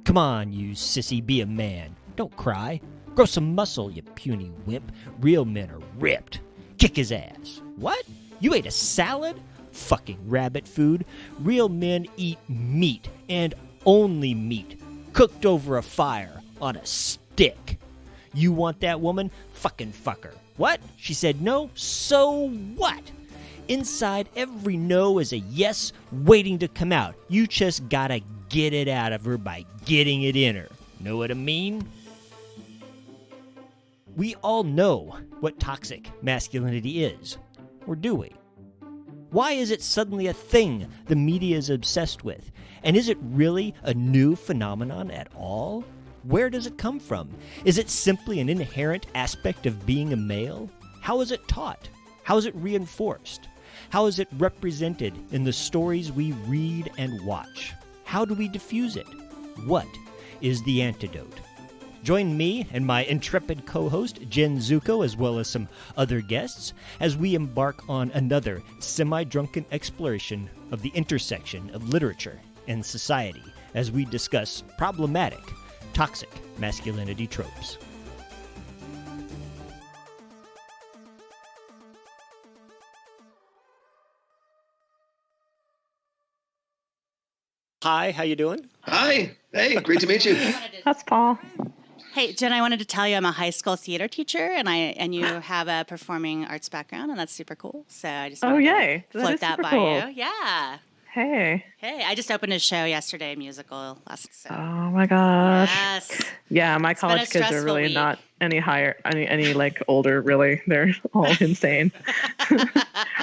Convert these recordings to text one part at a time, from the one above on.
Come on, you sissy, be a man. Don't cry. Grow some muscle, you puny wimp. Real men are ripped. Kick his ass. What? You ate a salad? Fucking rabbit food. Real men eat meat, and only meat, cooked over a fire on a stick. You want that woman? Fucking fuck her. What? She said no? So what? Inside every no is a yes waiting to come out. You just gotta get it out of her by getting it in her. Know what I mean? We all know what toxic masculinity is. Or do we? Why is it suddenly a thing the media is obsessed with? And is it really a new phenomenon at all? Where does it come from? Is it simply an inherent aspect of being a male? How is it taught? How is it reinforced? How is it represented in the stories we read and watch? How do we diffuse it? What is the antidote? Join me and my intrepid co-host, Jenn Zuko, as well as some other guests, as we embark on another semi-drunken exploration of the intersection of literature and society as we discuss problematic, toxic masculinity tropes. Hi, how you doing? Hi. Hey, great to meet you. That's Paul. Hey, Jenn, I wanted to tell you I'm a high school theater teacher, and you have a performing arts background, and that's super cool. So I just wanted to float that by you. Yeah. Hey. Hey, I just opened a show yesterday, a musical. So. Oh my gosh. Yes. Yeah, my college kids are really not any higher, any like older, really. They're all insane.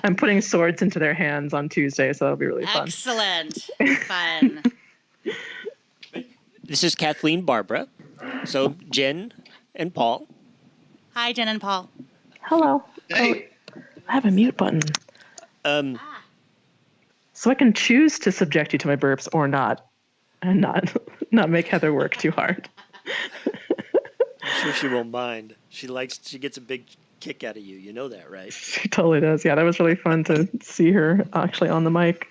I'm putting swords into their hands on Tuesday, so that'll be really fun. Excellent. Fun. This is Kathleen Barbara. So, Jenn and Paul. Hi, Jenn and Paul. Hello. Hey. Oh, I have a mute button. So I can choose to subject you to my burps or not, and not make Heather work too hard. I'm sure she won't mind. She gets a big kick out of you. You know that, right? She totally does. Yeah, that was really fun to see her actually on the mic.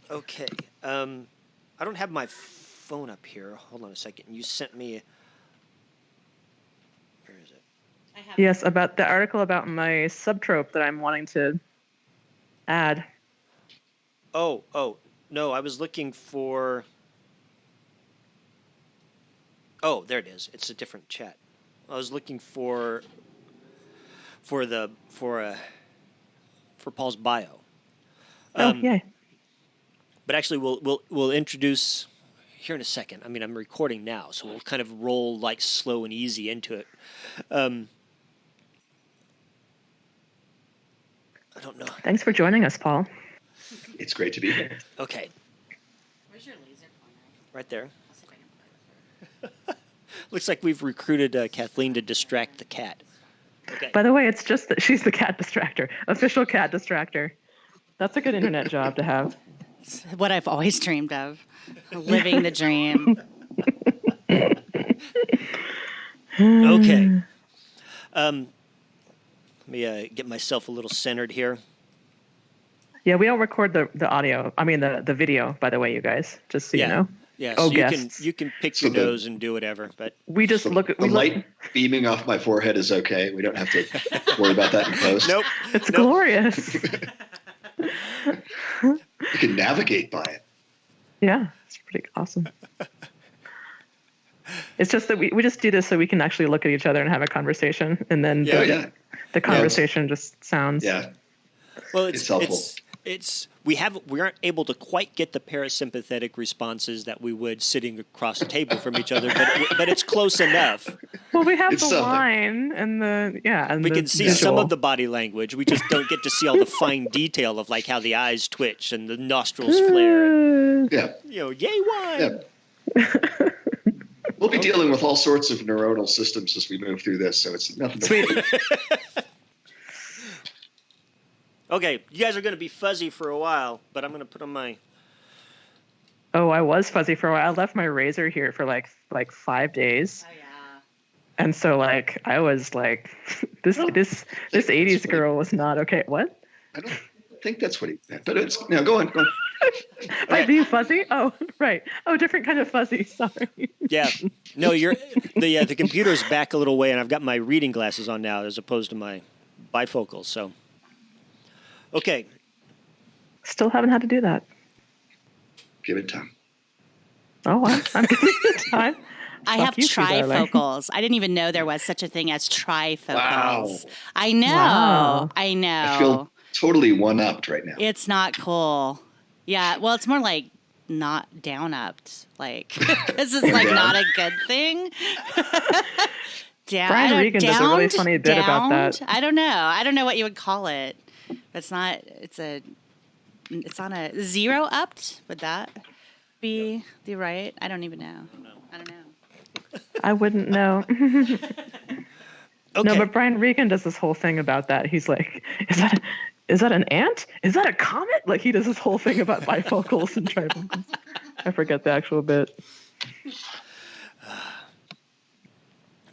Okay. I don't have my phone up here. Hold on a second. You sent me. Where is it? Yes, about the article about my subtrope that I'm wanting to add. Oh, no, I was looking for. Oh, there it is. It's a different chat. I was looking for Paul's bio. Yay. But actually, we'll introduce here in a second. I mean, I'm recording now, so we'll kind of roll like slow and easy into it. I don't know. Thanks for joining us, Paul. It's great to be here. Okay. Where's your laser pointer? Right there. I'll see if I can play with her. Looks like we've recruited Kathleen to distract the cat. Okay. By the way, it's just that she's the cat distractor, official cat distractor. That's a good internet job to have. It's what I've always dreamed of, living the dream. Okay. Let me get myself a little centered here. Yeah, we don't record the audio. I mean the video, by the way, you guys. Just so you know. Yeah, Oh, so guests. you can pick your nose and do whatever, but We just look at The light beaming off my forehead is okay. We don't have to worry about that in post. nope. It's glorious. You can navigate by it. Yeah, it's pretty awesome. It's just that we just do this so we can actually look at each other and have a conversation, and then the conversation just sounds. Yeah. Well, It's helpful. we aren't able to quite get the parasympathetic responses that we would sitting across the table from each other, but it's close enough. Well, we have It's the something. line and and We the can see visual. some of the body language. We just don't get to see all the fine detail of like how the eyes twitch and the nostrils flare. Yeah. Yay wine. Yeah. We'll be dealing with all sorts of neuronal systems as we move through this, so it's nothing. Sweet. Okay, you guys are going to be fuzzy for a while, but I'm going to put on my. Oh, I was fuzzy for a while. I left my razor here for like 5 days. Oh, yeah. And so like I was like this 80s girl was not okay. What? I don't think that's what he meant, but it's no. Go on. By being fuzzy? Oh, right. Oh, different kind of fuzzy. Sorry. Yeah. No, the computer's back a little way, and I've got my reading glasses on now as opposed to my bifocals. So, okay. Still haven't had to do that. Give it time. Oh, I'm giving it time. I have trifocals. I didn't even know there was such a thing as trifocals. Wow. I know. Wow. I know. I feel totally one-upped right now. It's not cool. Yeah. Well, it's more like not down-upped. Like, this is like not a good thing. Brian Regan does a really funny bit about that. I don't know. I don't know what you would call it. It's not, it's on a zero upped. Would that be the right? I don't even know. I don't know. I wouldn't know. Okay. No, but Brian Regan does this whole thing about that. He's like, is that an ant? Is that a comet? Like, he does this whole thing about bifocals and trifocals. I forget the actual bit.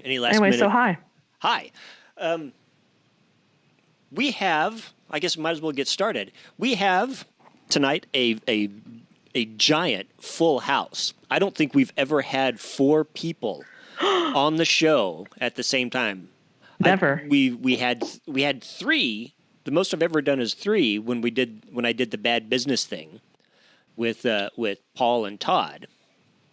Any last minute? So hi. Hi. We have, I guess we might as well get started. We have tonight a giant full house. I don't think we've ever had 4 people on the show at the same time. Never. We had 3. The most I've ever done is 3 when I did the bad business thing with Paul and Todd.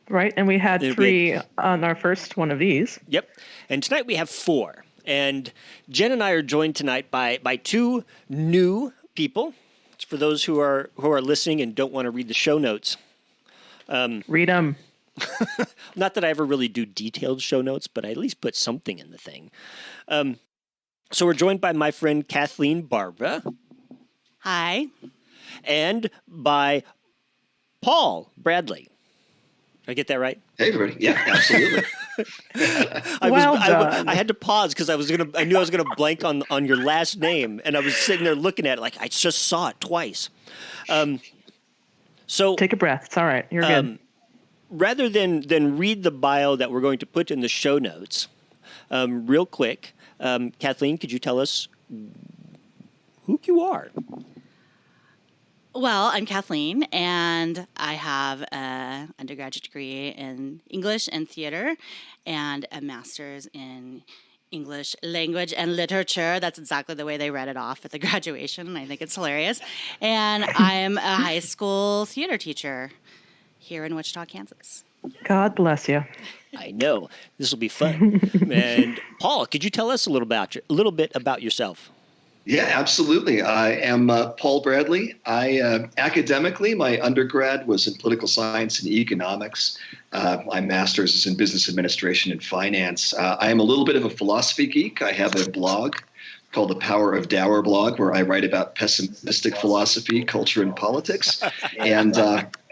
Right, and we had 3 on our first one of these. Yep, and tonight we have 4. And Jenn and I are joined tonight by 2 new people. It's for those who are listening and don't want to read the show notes. Read them. Not that I ever really do detailed show notes, but I at least put something in the thing. So we're joined by my friend Kathleen Barbara. Hi. And by Paul Bradley. Did I get that right? Hey, everybody. Yeah, absolutely. I had to pause because I knew I was gonna blank on your last name, and I was sitting there looking at it like I just saw it twice. So take a breath. It's all right. You're good. Rather than read the bio that we're going to put in the show notes, real quick, Kathleen, could you tell us who you are? Well, I'm Kathleen, and I have an undergraduate degree in English and theater and a master's in English language and literature. That's exactly the way they read it off at the graduation, and I think it's hilarious. And I'm a high school theater teacher here in Wichita, Kansas. God bless you. I know. This will be fun. And Paul, could you tell us a little bit about yourself? Yeah, absolutely. I am Paul Bradley. Academically, my undergrad was in political science and economics. My master's is in business administration and finance. I am a little bit of a philosophy geek. I have a blog called the Power of Dour blog where I write about pessimistic philosophy, culture, and politics. And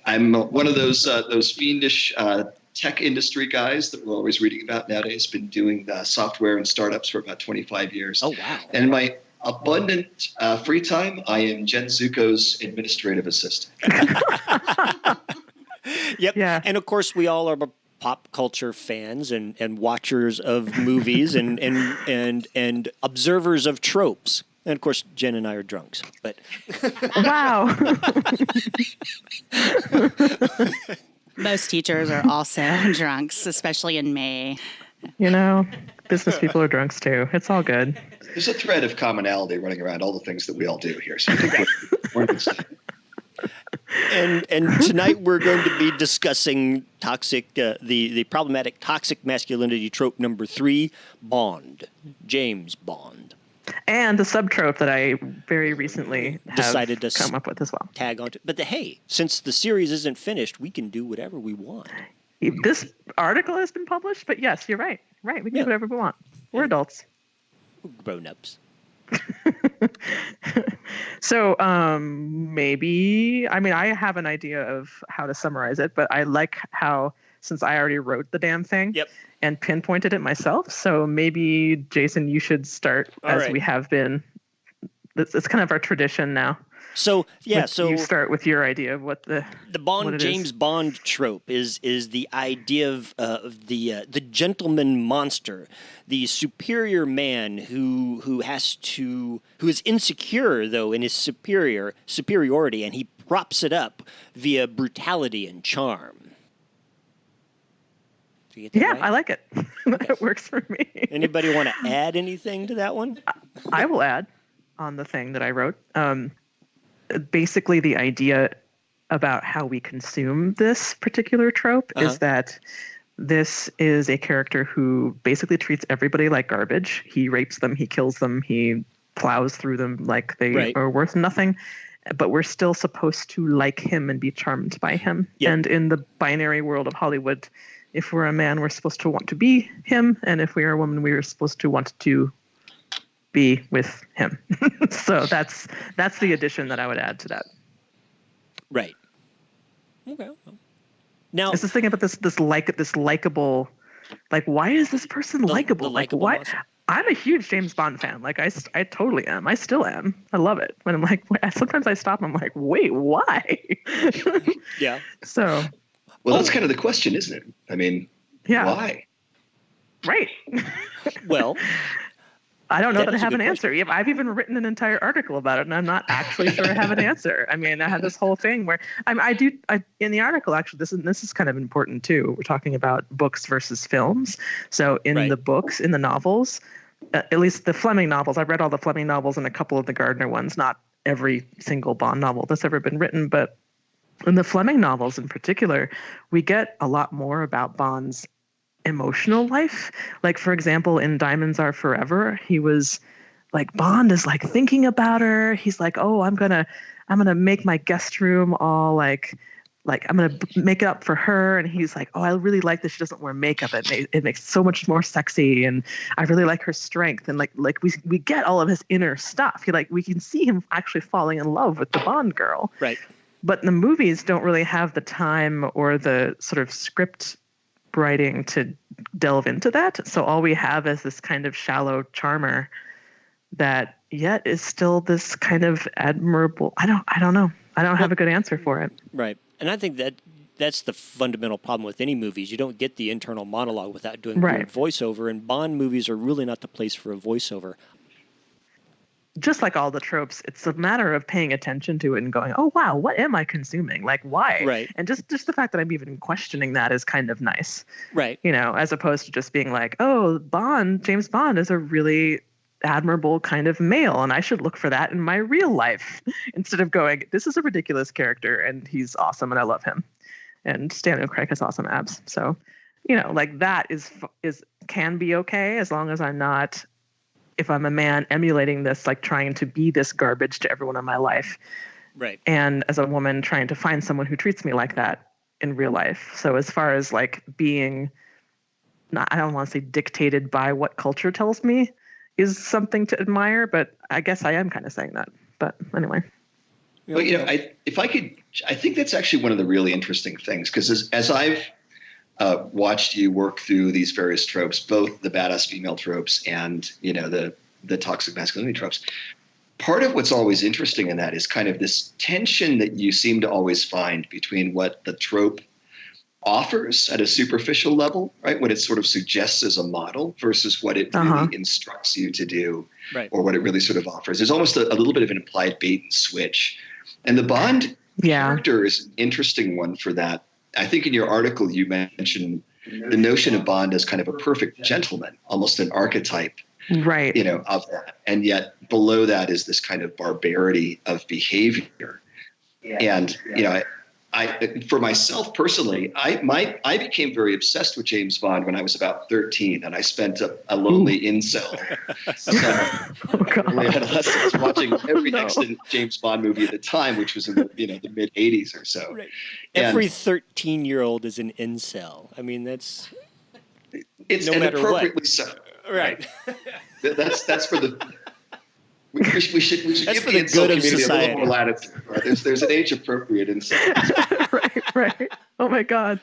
I'm one of those fiendish tech industry guys that we're always reading about nowadays. Been doing software and startups for about 25 years. Oh, wow. And my abundant free time, I am Jenn Zuko's administrative assistant. Yep. Yeah. And of course, we all are pop culture fans and watchers of movies and observers of tropes. And of course, Jenn and I are drunks. But wow. Most teachers are also drunks, especially in May. You know, business people are drunks too. It's all good. There's a thread of commonality running around all the things that we all do here. So I think we're good stuff. And tonight we're going to be discussing the problematic toxic masculinity trope number 3, Bond, James Bond. And the subtrope that I very recently decided to come up with as well. Tag onto, but hey, since the series isn't finished, we can do whatever we want. This article has been published, but yes, you're right. Right, we can do whatever we want. We're adults. Grown-ups. So maybe, I have an idea of how to summarize it, but I like how, since I already wrote the damn thing and pinpointed it myself, so maybe, Jason, you should start we have been. It's kind of our tradition now. So you start with your idea of what the Bond James Bond trope is the idea of the gentleman monster, the superior man who is insecure though in his superiority, and he props it up via brutality and charm. Yeah, right? I like it. It works for me. Anybody want to add anything to that one? I will add on the thing that I wrote. Basically, the idea about how we consume this particular trope is that this is a character who basically treats everybody like garbage. He rapes them, he kills them, he plows through them like they are worth nothing. But we're still supposed to like him and be charmed by him. Yep. And in the binary world of Hollywood, if we're a man, we're supposed to want to be him. And if we are a woman, we are supposed to want to be with him. So that's the addition that I would add to that. Right. Okay. Now, it's this thing about this likable, like, why is this person likable? Like, why? Muscle. I'm a huge James Bond fan. Like, I totally am. I still am. I love it. But I'm like, sometimes I stop and I'm like, wait, why? Yeah. So. Well, that's kind of the question, isn't it? I mean, why? Right. Well. I don't know that I have an answer. I've even written an entire article about it, and I'm not actually sure I have an answer. I mean, I had this whole thing where in the article, actually, this is kind of important too. We're talking about books versus films. So in the books, in the novels, at least the Fleming novels, I've read all the Fleming novels and a couple of the Gardner ones, not every single Bond novel that's ever been written, but in the Fleming novels in particular, we get a lot more about Bond's emotional life. Like, for example, in Diamonds Are Forever, he was like, Bond is like thinking about her. He's like, oh, I'm gonna make my guest room all like I'm gonna make it up for her. And he's like, oh, I really like that she doesn't wear makeup. It makes it so much more sexy. And I really like her strength. And like we get all of his inner stuff. We can see him actually falling in love with the Bond girl. Right. But the movies don't really have the time or the sort of script writing to delve into that. So all we have is this kind of shallow charmer that yet is still this kind of admirable. I don't know. I don't have a good answer for it. Right. And I think that's the fundamental problem with any movies. You don't get the internal monologue without doing good voiceover, and Bond movies are really not the place for a voiceover. Just like all the tropes, it's a matter of paying attention to it and going, oh, wow, what am I consuming? Like, why? Right. And just the fact that I'm even questioning that is kind of nice. Right. As opposed to just being like, oh, James Bond is a really admirable kind of male, and I should look for that in my real life instead of going, this is a ridiculous character, and he's awesome, and I love him. And Daniel Craig has awesome abs. So, like that is can be okay as long as I'm not, if I'm a man, emulating this, like trying to be this garbage to everyone in my life. Right. And as a woman, trying to find someone who treats me like that in real life. So as far as like being, I don't want to say dictated by what culture tells me is something to admire, but I guess I am kind of saying that. But anyway. Well, I think that's actually one of the really interesting things, because as I've watched you work through these various tropes, both the badass female tropes and, the toxic masculinity tropes, part of what's always interesting in that is kind of this tension that you seem to always find between what the trope offers at a superficial level, right? What it sort of suggests as a model versus what it really instructs you to do, or what it really sort of offers. There's almost a little bit of an implied bait and switch. And the Bond character is an interesting one for that. I think in your article, you mentioned the notion of Bond as kind of a perfect gentleman, almost an archetype, of that. And yet below that is this kind of barbarity of behavior. And, for myself personally, I became very obsessed with James Bond when I was about 13, and I spent a lonely incel early adolescence watching every excellent James Bond movie at the time, which was in the mid 80s or so. Right. Every 13-year-old is an incel. I mean, it's no matter appropriately what. So. Right. That's for the. We should give for the the good of community society. a little more latitude. Right? There's an age appropriate insight. right. Oh my God.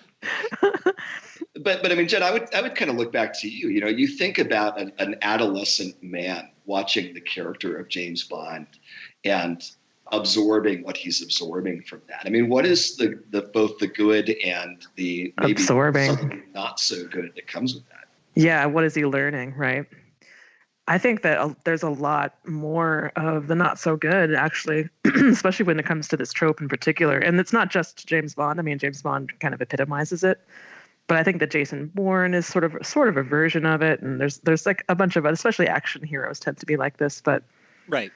But I mean, Jenn, I would kind of look back to you. You think about an adolescent man watching the character of James Bond and absorbing what he's absorbing from that. I mean, what is the both the good and the maybe absorbing something not so good that comes with that? Yeah. What is he learning? Right. I think that there's a lot more of the not so good, actually, especially when it comes to this trope in particular. And it's not just James Bond. I mean, James Bond kind of epitomizes it. But I think that Jason Bourne is sort of a version of it. And there's like a bunch of, especially action heroes tend to be like this. But right.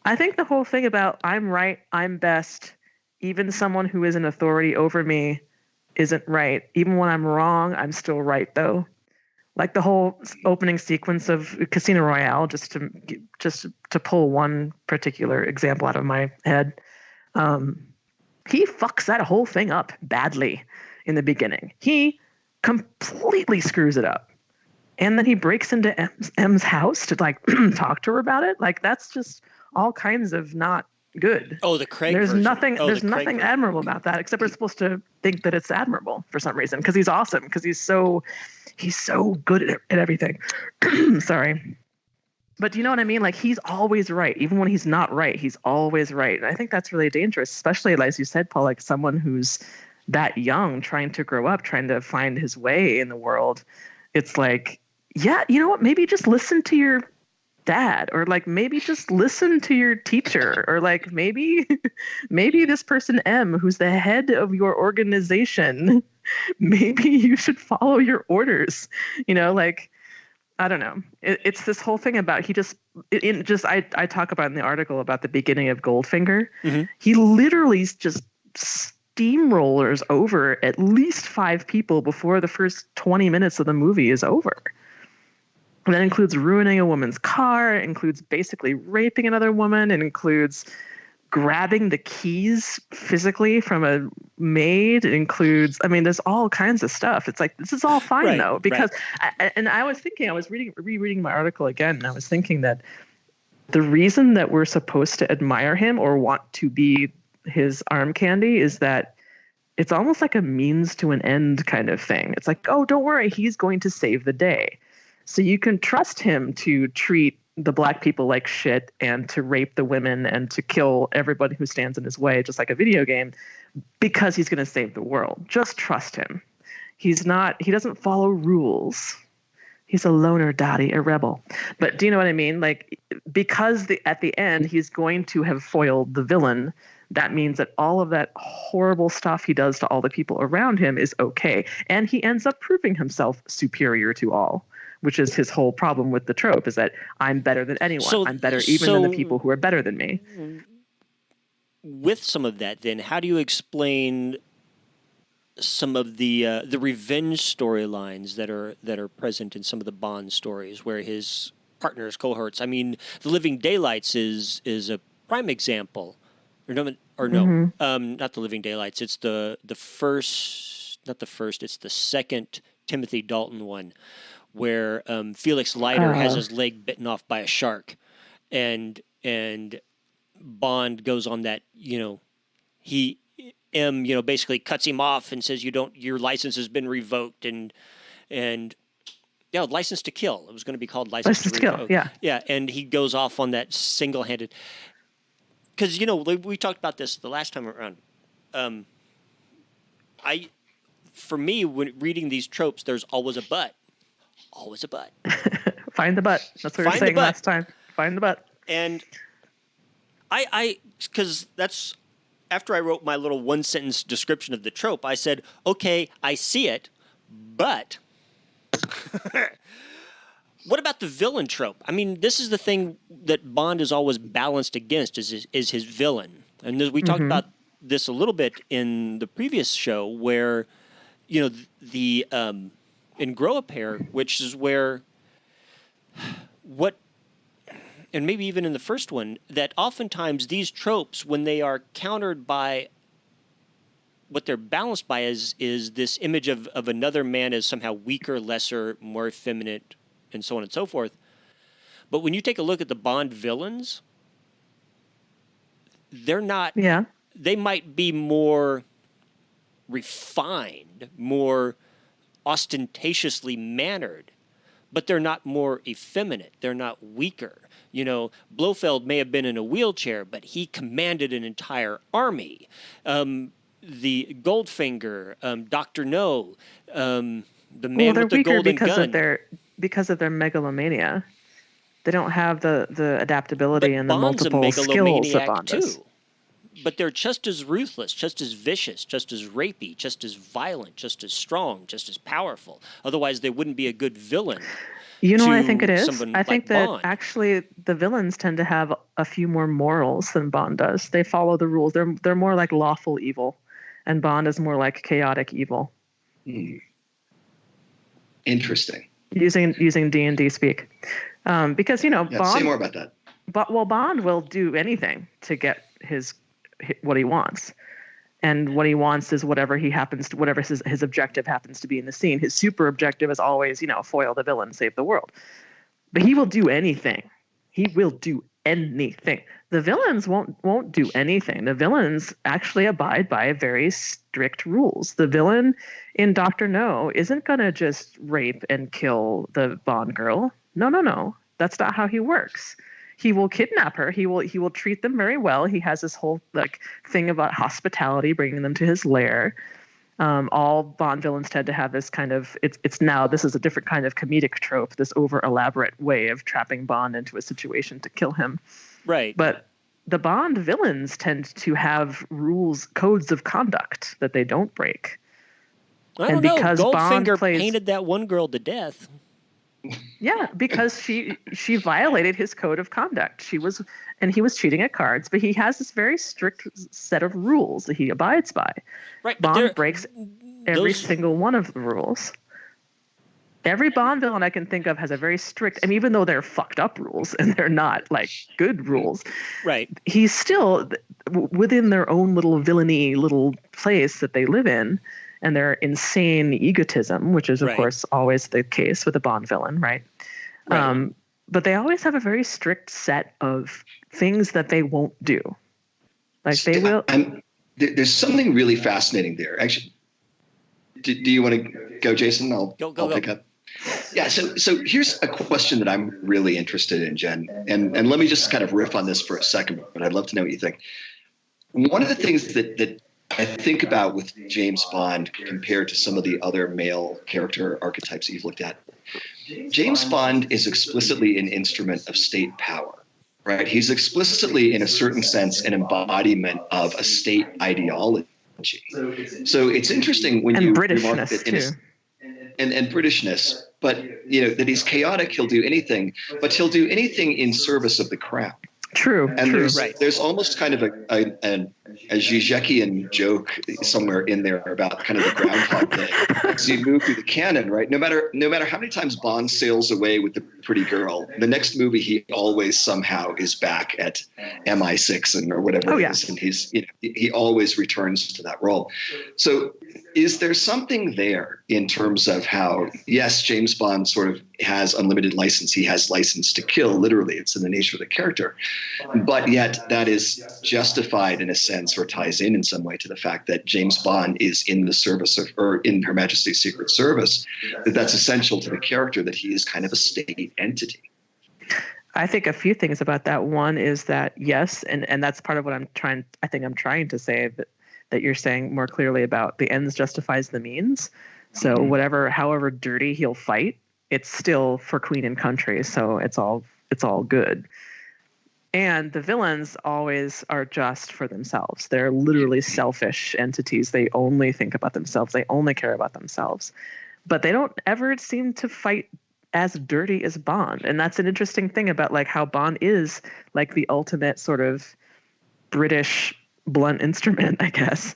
I think the whole thing about I'm right, I'm best, even someone who is an authority over me isn't right. Even when I'm wrong, I'm still right, though. Like the whole opening sequence of Casino Royale, just to pull one particular example out of my head, he fucks that whole thing up badly in the beginning. He completely screws it up, and then he breaks into M's house to like talk to her about it. Like that's just all kinds of not good. Oh, the Craig There's version. there's nothing admirable about that, except we're supposed to think that it's admirable for some reason because he's awesome, because he's so good at everything. Sorry. But do you know what I mean? Like he's always right. Even when he's not right, he's always right. And I think that's really dangerous, especially as you said, Paul, like someone who's that young, trying to grow up, trying to find his way in the world. It's like, yeah, you know what? Maybe just listen to your dad, or like maybe just listen to your teacher, or like maybe this person M, who's the head of your organization, maybe you should follow your orders. You know, like I don't know. It's this whole thing about I talk about in the article about the beginning of Goldfinger. Mm-hmm. He literally just steamrollers over at least 5 people before the first 20 minutes of the movie is over. And that includes ruining a woman's car. It includes basically raping another woman. It includes grabbing the keys physically from a maid. It includes, I mean, there's all kinds of stuff. It's like, this is all fine though, because, I was thinking, I was rereading my article again, and I was thinking that the reason that we're supposed to admire him or want to be his arm candy is that it's almost like a means to an end kind of thing. It's like, oh, don't worry, he's going to save the day. So you can trust him to treat the black people like shit and to rape the women and to kill everybody who stands in his way, just like a video game, because he's going to save the world. Just trust him. He doesn't follow rules. He's a loner daddy, a rebel. But do you know what I mean? Like, because at the end, he's going to have foiled the villain, that means that all of that horrible stuff he does to all the people around him is okay. And he ends up proving himself superior to all, which is his whole problem with the trope, is that I'm better than anyone. I'm better even than the people who are better than me. With some of that, then, how do you explain some of the revenge storylines that are present in some of the Bond stories, where his partners, cohorts? I mean, The Living Daylights is a prime example. Mm-hmm. Not The Living Daylights. It's the first, not the first. It's the second Timothy Dalton one, where Felix Leiter has his leg bitten off by a shark, and Bond goes on that, basically cuts him off and says, your license has been revoked, and license to kill. It was going to be called license to kill. Yeah, and he goes off on that single-handed. Because we talked about this the last time around. For me, when reading these tropes, there's always a but. Always a but. Find the but. That's what we were saying last time. Find the but. And because that's, after I wrote my little one-sentence description of the trope, I said, okay, I see it, but what about the villain trope? I mean, this is the thing that Bond is always balanced against, is his villain. And we talked about this a little bit in the previous show, where, the in Grow a Pair, which is where and maybe even in the first one, that oftentimes these tropes, when they are countered by what they're balanced by, is this image of another man as somehow weaker, lesser, more effeminate, and so on and so forth. But when you take a look at the Bond villains, they're not... Yeah. They might be more refined, more ostentatiously mannered, but they're not more effeminate. They're not weaker. Blofeld may have been in a wheelchair, but he commanded an entire army. The Goldfinger, Dr. No, the man with the golden gun. Because of their megalomania. They don't have the adaptability and the Bond's a multiple skills that megalomaniac Bond does. too. But they're just as ruthless, just as vicious, just as rapey, just as violent, just as strong, just as powerful. Otherwise, they wouldn't be a good villain. You know what I think it is? I think like that Bond. actually the villains tend to have a few more morals than Bond does. They follow the rules. They're more like lawful evil, and Bond is more like chaotic evil. Interesting. Using D&D speak, because Bond. Say more about that. But Bond will do anything to get what he wants. And what he wants is whatever his objective happens to be in the scene. His super objective is always, foil the villain, save the world. But he will do anything. He will do anything. The villains won't do anything. The villains actually abide by very strict rules. The villain in Dr. No isn't going to just rape and kill the Bond girl. No. That's not how he works. He will kidnap her. He will treat them very well. He has this whole thing about hospitality, bringing them to his lair. All Bond villains tend to have this kind of this is a different kind of comedic trope, this over elaborate way of trapping Bond into a situation to kill him. Right. But the Bond villains tend to have codes of conduct that they don't break. I don't know. Goldfinger painted that one girl to death. Yeah, because she violated his code of conduct. He was cheating at cards, but he has this very strict set of rules that he abides by. Right, Bond breaks every single one of the rules. Every Bond villain I can think of has a very strict, and even though they're fucked up rules and they're not good rules, right? He's still within their own little villainy little place that they live in. And their insane egotism, which is, of course, always the case with a Bond villain, right? But they always have a very strict set of things that they won't do. They will. There's something really fascinating there. Actually, do you want to go, Jason? I'll pick up. Yeah. So here's a question that I'm really interested in, Jenn, and let me just kind of riff on this for a second, but I'd love to know what you think. One of the things that I think about with James Bond compared to some of the other male character archetypes that you've looked at. James Bond is explicitly an instrument of state power, right? He's explicitly, in a certain sense, an embodiment of a state ideology. So it's interesting when you remark that and Britishness, but that he's chaotic. He'll do anything, but he'll do anything in service of the crown. True. And there's almost kind of a Zizekian joke somewhere in there about kind of the Groundhog Day. As you move through the canon, right? No matter how many times Bond sails away with the pretty girl, the next movie he always somehow is back at MI6 or whatever it is, and he always returns to that role. So is there something there in terms of how, yes, James Bond sort of has unlimited license. He has license to kill, literally. It's in the nature of the character. But yet that is justified in a sense, or ties in some way to the fact that James Bond is in the service of, or in Her Majesty's Secret Service, that's essential to the character, that he is kind of a state entity. I think a few things about that. One is that, yes, and that's part of what I'm trying to say, that you're saying more clearly about the ends justifies the means. So however dirty he'll fight, it's still for Queen and country. So it's all good. And the villains always are just for themselves. They're literally selfish entities. They only think about themselves. They only care about themselves. But they don't ever seem to fight as dirty as Bond. And that's an interesting thing about how Bond is the ultimate sort of British blunt instrument, I guess.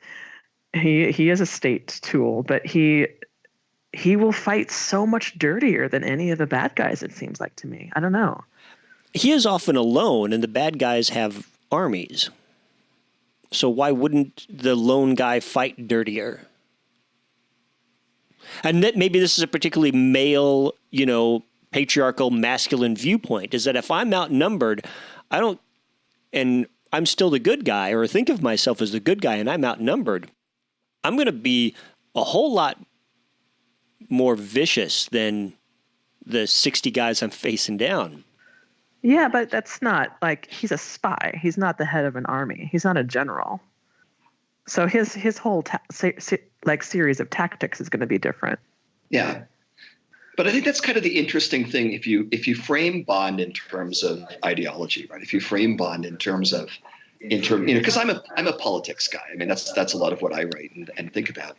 He is a state tool, but he will fight so much dirtier than any of the bad guys, it seems like to me. I don't know. He is often alone, and the bad guys have armies. So why wouldn't the lone guy fight dirtier? And that maybe this is a particularly male, patriarchal, masculine viewpoint, is that if I'm outnumbered, and I'm still the good guy, or think of myself as the good guy, and I'm outnumbered, I'm going to be a whole lot more vicious than the 60 guys I'm facing down. Yeah, but that's not he's a spy. He's not the head of an army. He's not a general. So his whole series of tactics is going to be different. Yeah. But I think that's kind of the interesting thing. If you frame Bond in terms of ideology, right? If you frame Bond in terms of, because I'm a politics guy. I mean, that's a lot of what I write and think about.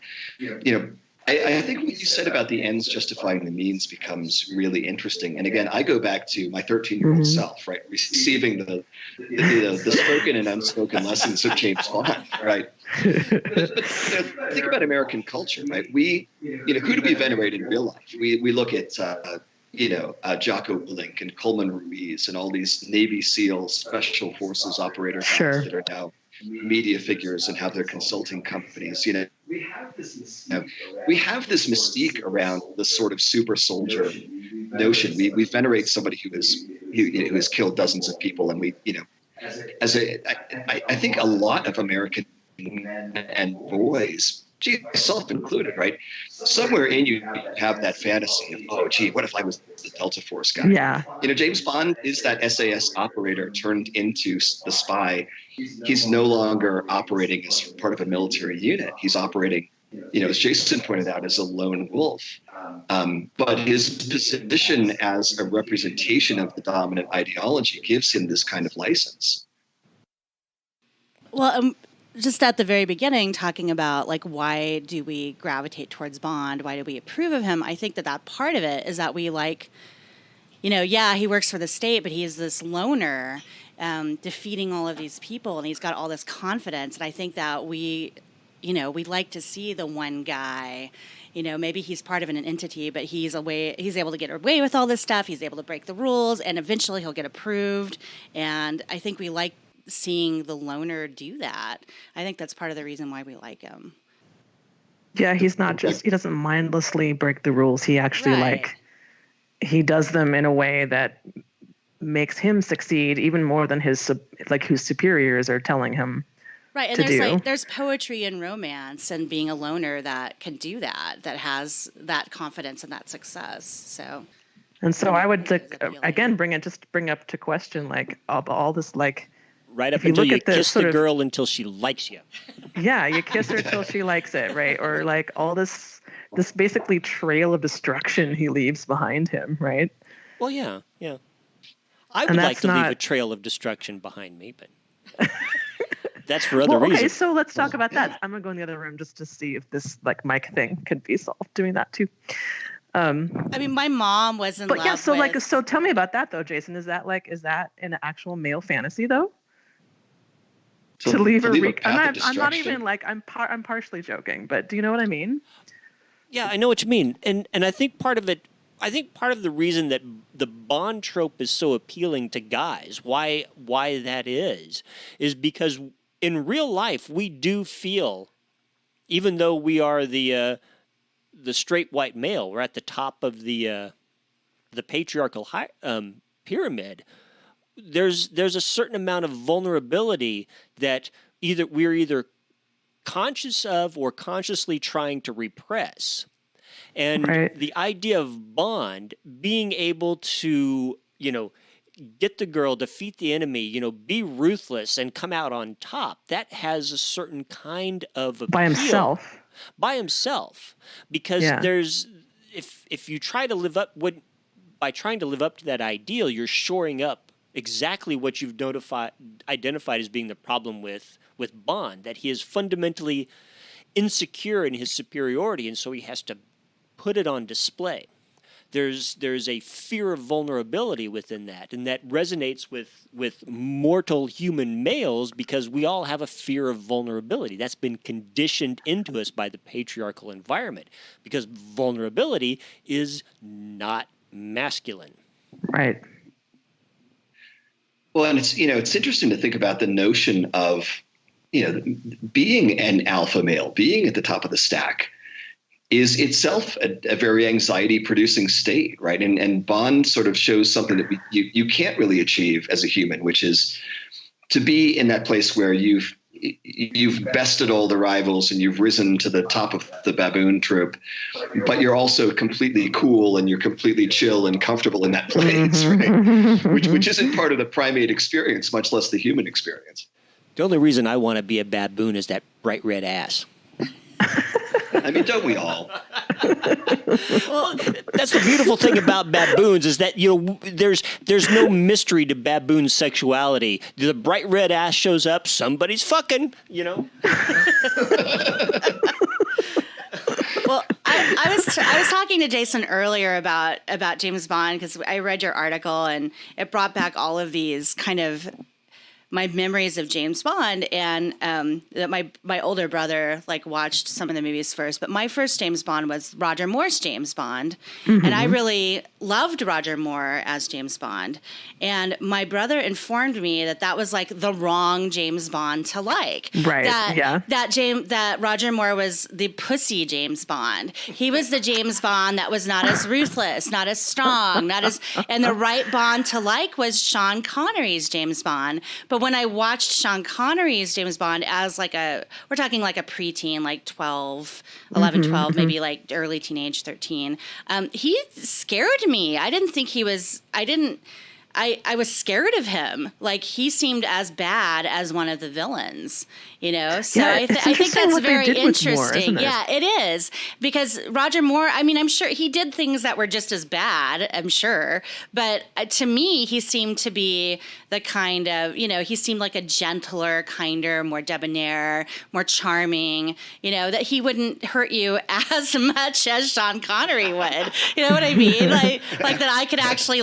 I think what you said about the ends justifying the means becomes really interesting. And again, I go back to my 13-year-old self, right? Receiving the spoken and unspoken lessons of James Bond, right? But think about American culture, right? We, who do we venerate in real life? We look at, Jocko Willink and Coleman Ruiz and all these Navy SEALs, Special Forces operator guys that are now media figures and have their consulting companies. We have this mystique around the sort of super soldier notion. We venerate somebody who has killed dozens of people, and I think a lot of American men and boys, self included, right? Somewhere in you have that fantasy of, oh, gee, what if I was the Delta Force guy? Yeah. James Bond is that SAS operator turned into the spy. He's no longer operating as part of a military unit. He's operating, as Jason pointed out, as a lone wolf. But his position as a representation of the dominant ideology gives him this kind of license. Well, just at the very beginning, talking about why do we gravitate towards Bond? Why do we approve of him? I think that part of it is that we he works for the state, but he's this loner, defeating all of these people, and he's got all this confidence. And I think that we like to see the one guy. Maybe he's part of an entity, but he's able to get away with all this stuff. He's able to break the rules, and eventually he'll get approved. And I think we like seeing the loner do that. I think that's part of the reason why we like him. Yeah, he doesn't mindlessly break the rules. He actually he does them in a way that makes him succeed even more than his superiors are telling him. Right, and there's poetry and romance and being a loner that can do that has that confidence and that success. So I would again bring up to question all this right up until you kiss the girl until she likes you. Yeah, you kiss her until she likes it, right? Or all this basically trail of destruction he leaves behind him, right? Well, yeah. I would like to leave a trail of destruction behind me, but that's for other reasons. Okay, so let's talk about that. I'm going to go in the other room just to see if this mic thing could be solved doing that too. My mom was in love with... But yeah, so tell me about that though, Jason. Is that an actual male fantasy though? To leave a I'm not even I'm partially joking, but do you know what I mean? Yeah, I know what you mean. And I think part of the reason that the Bond trope is so appealing to guys, why that is because in real life we do feel, even though we are the straight white male, we're at the top of the patriarchal pyramid. There's a certain amount of vulnerability that we're either conscious of or consciously trying to repress. And the idea of Bond being able to, get the girl, defeat the enemy, be ruthless and come out on top, that has a certain kind of appeal. By himself. Because there's, if you try to live up, by trying to live up to that ideal, you're shoring up exactly what you've identified as being the problem with Bond, that he is fundamentally insecure in his superiority, and so he has to put it on display. There's a fear of vulnerability within that, and that resonates with mortal human males because we all have a fear of vulnerability. That's been conditioned into us by the patriarchal environment because vulnerability is not masculine. Right. Well, and it's interesting to think about the notion of, being an alpha male, being at the top of the stack is itself a very anxiety-producing state, right? And Bond sort of shows something that you can't really achieve as a human, which is to be in that place where you've bested all the rivals and you've risen to the top of the baboon troop, but you're also completely cool and you're completely chill and comfortable in that place, right? Which isn't part of the primate experience, much less the human experience. The only reason I want to be a baboon is that bright red ass. I mean, don't we all? Well, that's the beautiful thing about baboons is that, there's no mystery to baboon sexuality. The bright red ass shows up, somebody's fucking, Well, I was talking to Jason earlier about James Bond because I read your article and it brought back all of these kind of my memories of James Bond, and that my older brother watched some of the movies first, but my first James Bond was Roger Moore's James Bond, and I really loved Roger Moore as James Bond, and my brother informed me that was the wrong James Bond to like. Right. That Roger Moore was the pussy James Bond. He was the James Bond that was not as ruthless, not as strong, and the right Bond to like was Sean Connery's James Bond. But when I watched Sean Connery's James Bond as we're talking a preteen, 12, 11, 12, maybe early teenage, 13, he scared me. I didn't think he was, I was scared of him. He seemed as bad as one of the villains, So I think that's very interesting. Moore, yeah, it is. Because Roger Moore, I'm sure he did things that were just as bad, I'm sure. But to me, he seemed to be the kind of, he seemed like a gentler, kinder, more debonair, more charming, that he wouldn't hurt you as much as Sean Connery would. You know what I mean? Like that I could actually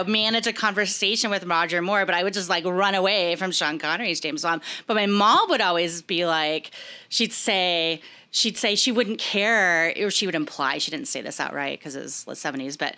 manage a conversation with Roger Moore, but I would just run away from Sean Connery's James Bond. But my mom would always be she'd say she wouldn't care, or she would imply, she didn't say this outright because it was the 70s, but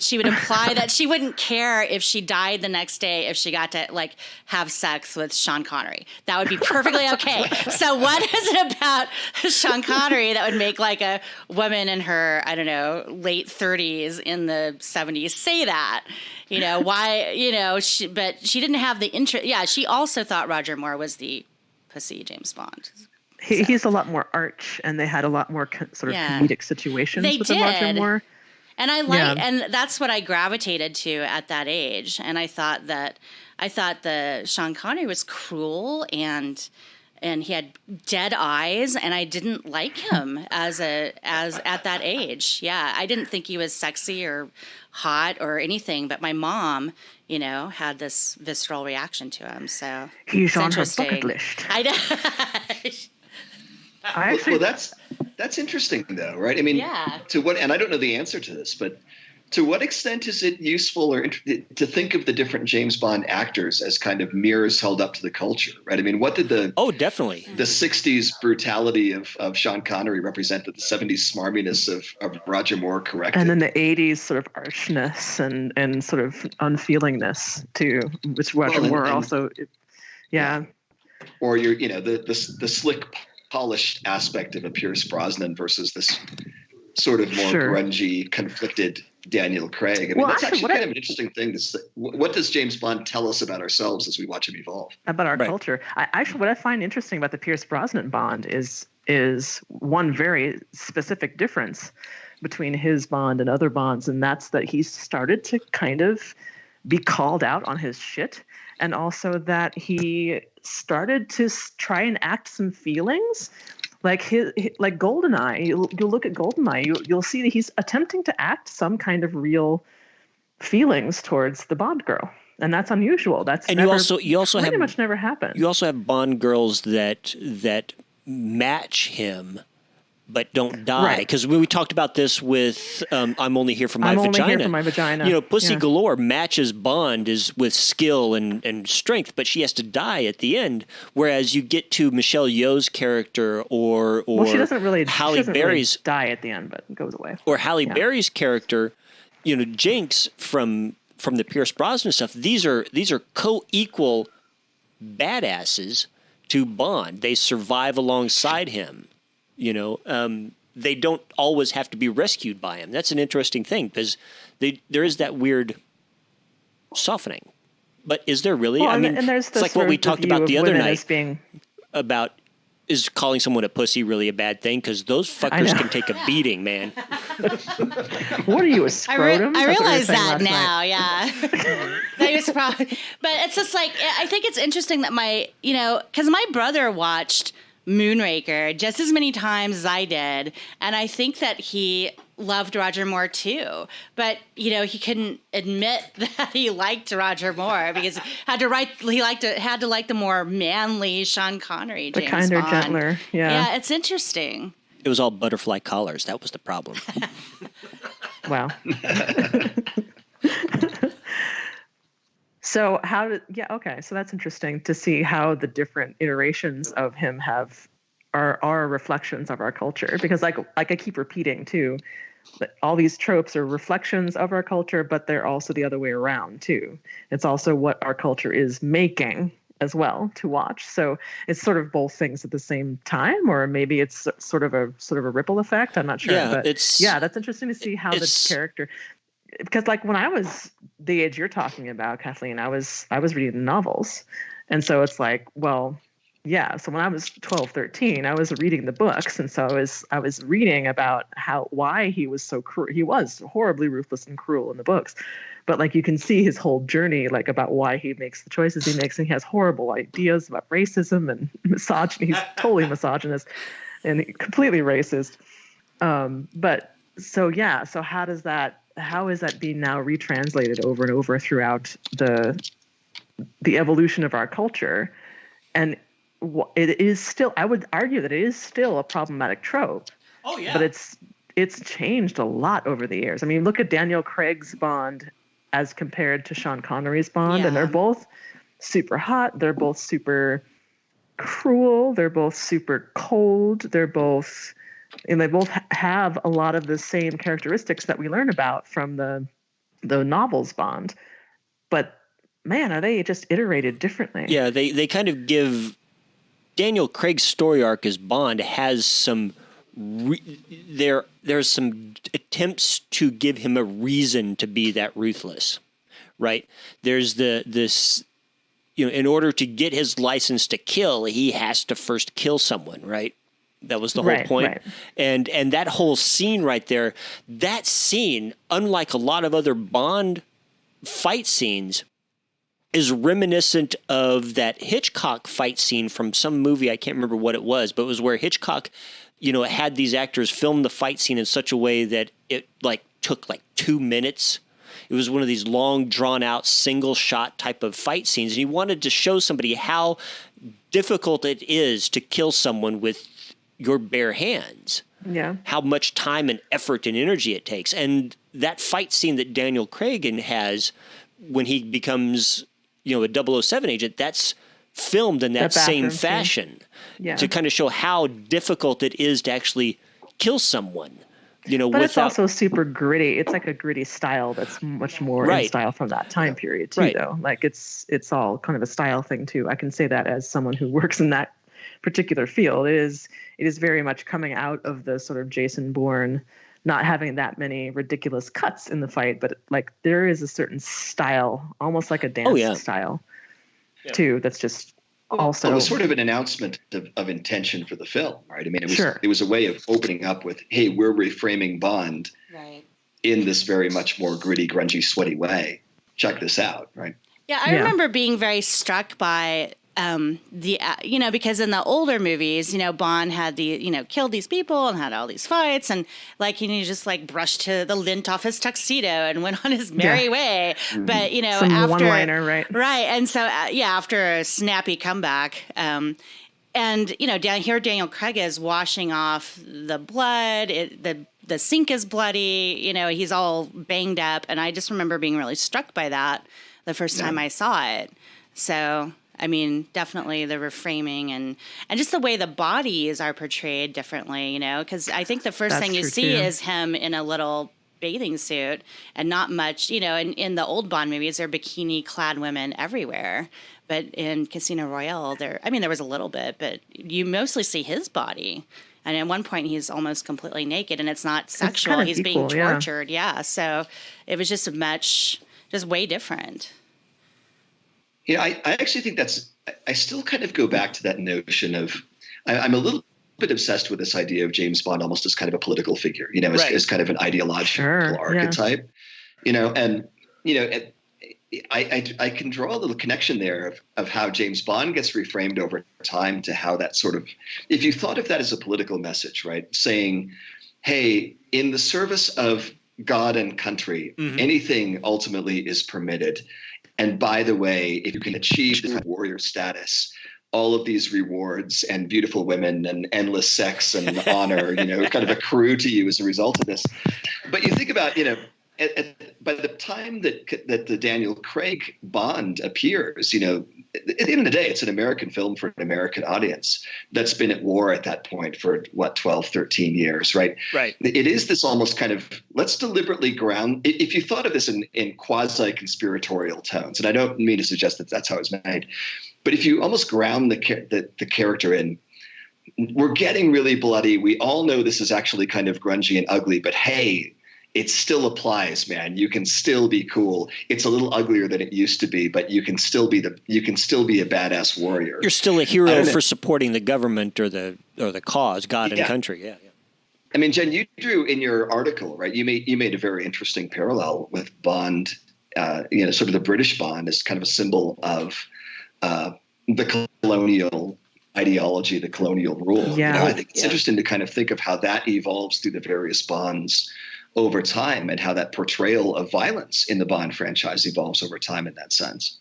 she would imply that she wouldn't care if she died the next day if she got to have sex with Sean Connery. That would be perfectly okay. So what is it about Sean Connery that would make a woman in her, I don't know, late 30s in the 70s say that? Why, but she didn't have the interest. Yeah, she also thought Roger Moore was the pussy James Bond. He's a lot more arch, and they had a lot more sort of comedic situations with Roger Moore. And and that's what I gravitated to at that age. And I thought the Sean Connery was cruel and he had dead eyes, and I didn't like him as at that age. Yeah, I didn't think he was sexy or hot or anything, but my mom, had this visceral reaction to him. So he's on her bucket list. I know. Well, that's interesting, though, right? To what? And I don't know the answer to this, but to what extent is it useful to think of the different James Bond actors as kind of mirrors held up to the culture, right? What did definitely the 60s brutality of Sean Connery represent that the 70s smarminess of Roger Moore corrected? And then the 80s sort of arshness and sort of unfeelingness too, which Roger Moore also, yeah. Or the slick, polished aspect of a Pierce Brosnan versus this sort of more grungy, conflicted Daniel Craig. That's actually kind of an interesting thing to say. What does James Bond tell us about ourselves as we watch him evolve? About our culture. What I find interesting about the Pierce Brosnan Bond is one very specific difference between his Bond and other Bonds, and that's that he started to kind of be called out on his shit, and also that he started to try and act some feelings. Like GoldenEye, you'll look at GoldenEye, you'll see that he's attempting to act some kind of real feelings towards the Bond girl, and that's unusual. You also pretty much never happened. You also have Bond girls that match him, but don't die. Because we talked about this with I'm Only Here for My Vagina. Only Here for My Vagina. Pussy Galore matches Bond is with skill and strength, but she has to die at the end. Whereas you get to Michelle Yeoh's character or she doesn't really Berry's die at the end, but goes away. Or Halle Berry's character, Jinx from the Pierce Brosnan stuff. These are co-equal badasses to Bond. They survive alongside him. They don't always have to be rescued by him. That's an interesting thing because there is that weird softening. But is there really? Well, and there's it's like what we talked about the other night about is calling someone a pussy really a bad thing? Because those fuckers can take a beating, man. What are you, a scrotum? I realize that now, yeah. That was probably, but it's just I think it's interesting that because my brother watched Moonraker just as many times as I did. And I think that he loved Roger Moore too. But, he couldn't admit that he liked Roger Moore because he had to like the more manly Sean Connery, James Bond. The kinder, gentler. Yeah. Yeah, it's interesting. It was all butterfly collars. That was the problem. Wow. So so that's interesting to see how the different iterations of him are reflections of our culture, because like I keep repeating too, that all these tropes are reflections of our culture, but they're also the other way around too. It's also what our culture is making as well to watch. So it's sort of both things at the same time, or maybe it's sort of a ripple effect. I'm not sure. Yeah, but that's interesting to see how the character, because like when I was the age you're talking about, Kathleen, I was reading the novels. And so it's like, well, yeah. So when I was 12, 13, I was reading the books. And so I was reading about why he was so cruel. He was horribly ruthless and cruel in the books. But like you can see his whole journey, like about why he makes the choices he makes. And he has horrible ideas about racism and misogyny. He's totally misogynist and completely racist. But so how is that being now retranslated over and over throughout the evolution of our culture? And it is still, I would argue that it is still a problematic trope. Oh yeah. But it's changed a lot over the years. I mean, look at Daniel Craig's Bond as compared to Sean Connery's Bond, and they're both super hot. They're both super cruel. They're both super cold. They both have a lot of the same characteristics that we learn about from the novels Bond. But man, are they just iterated differently? Yeah, they kind of give Daniel Craig's story arc as Bond has some there's some attempts to give him a reason to be that ruthless, right? There's this in order to get his license to kill, he has to first kill someone, right? That was the whole point. Right. And that whole scene right there, that scene, unlike a lot of other Bond fight scenes, is reminiscent of that Hitchcock fight scene from some movie. I can't remember what it was, but it was where Hitchcock, had these actors film the fight scene in such a way that it took 2 minutes. It was one of these long, drawn-out, single-shot type of fight scenes. And he wanted to show somebody how difficult it is to kill someone with your bare hands. Yeah. How much time and effort and energy it takes. And that fight scene that Daniel Craig has when he becomes, a 007 agent, that's filmed in that same fashion to kind of show how difficult it is to actually kill someone. But it's also super gritty. It's like a gritty style that's much more in style from that time period too, though. Like it's all kind of a style thing too. I can say that as someone who works in that particular field. It is very much coming out of the sort of Jason Bourne, not having that many ridiculous cuts in the fight, but like there is a certain style, almost like a dance style too. That's just also. It was sort of an announcement of intention for the film, right? I mean, it was a way of opening up with, hey, we're reframing Bond in this very much more gritty, grungy, sweaty way. Check this out, right? Yeah, I remember being very struck by because in the older movies, Bond had killed these people and had all these fights, and he just brushed the lint off his tuxedo and went on his merry way. But some after one-liner, right? And so after a snappy comeback, and down here Daniel Craig is washing off the blood. The sink is bloody. He's all banged up, and I just remember being really struck by that the first time I saw it. So. I mean, definitely the reframing and just the way the bodies are portrayed differently, because I think the first thing you see is him in a little bathing suit and not much, in the old Bond movies, there are bikini clad women everywhere. But in Casino Royale, there was a little bit, but you mostly see his body. And at one point he's almost completely naked and it's not sexual. He's being tortured. Yeah. So it was just way different. I actually think I still kind of go back to that notion of, I'm a little bit obsessed with this idea of James Bond almost as kind of a political figure, as kind of an ideological archetype, I can draw a little connection there of how James Bond gets reframed over time to how that sort of, if you thought of that as a political message, right? Saying, hey, in the service of God and country, anything ultimately is permitted. And by the way, if you can achieve this warrior status, all of these rewards and beautiful women and endless sex and honor, kind of accrue to you as a result of this. But you think about, by the time that the Daniel Craig Bond appears, at the end of the day, it's an American film for an American audience that's been at war at that point for 12, 13 years, right? Right. It is this almost kind of, let's deliberately ground, if you thought of this in quasi-conspiratorial tones, and I don't mean to suggest that that's how it's made, but if you almost ground the character in, we're getting really bloody. We all know this is actually kind of grungy and ugly, but hey, it still applies, man. You can still be cool. It's a little uglier than it used to be, but you can still be a badass warrior. You're still a hero for supporting the government or the cause, God and country. Yeah. I mean, Jenn, you drew in your article, right? You made a very interesting parallel with Bond. Sort of the British Bond is kind of a symbol of the colonial ideology, the colonial rule. Yeah. I think it's interesting to kind of think of how that evolves through the various Bonds over time, and how that portrayal of violence in the Bond franchise evolves over time in that sense.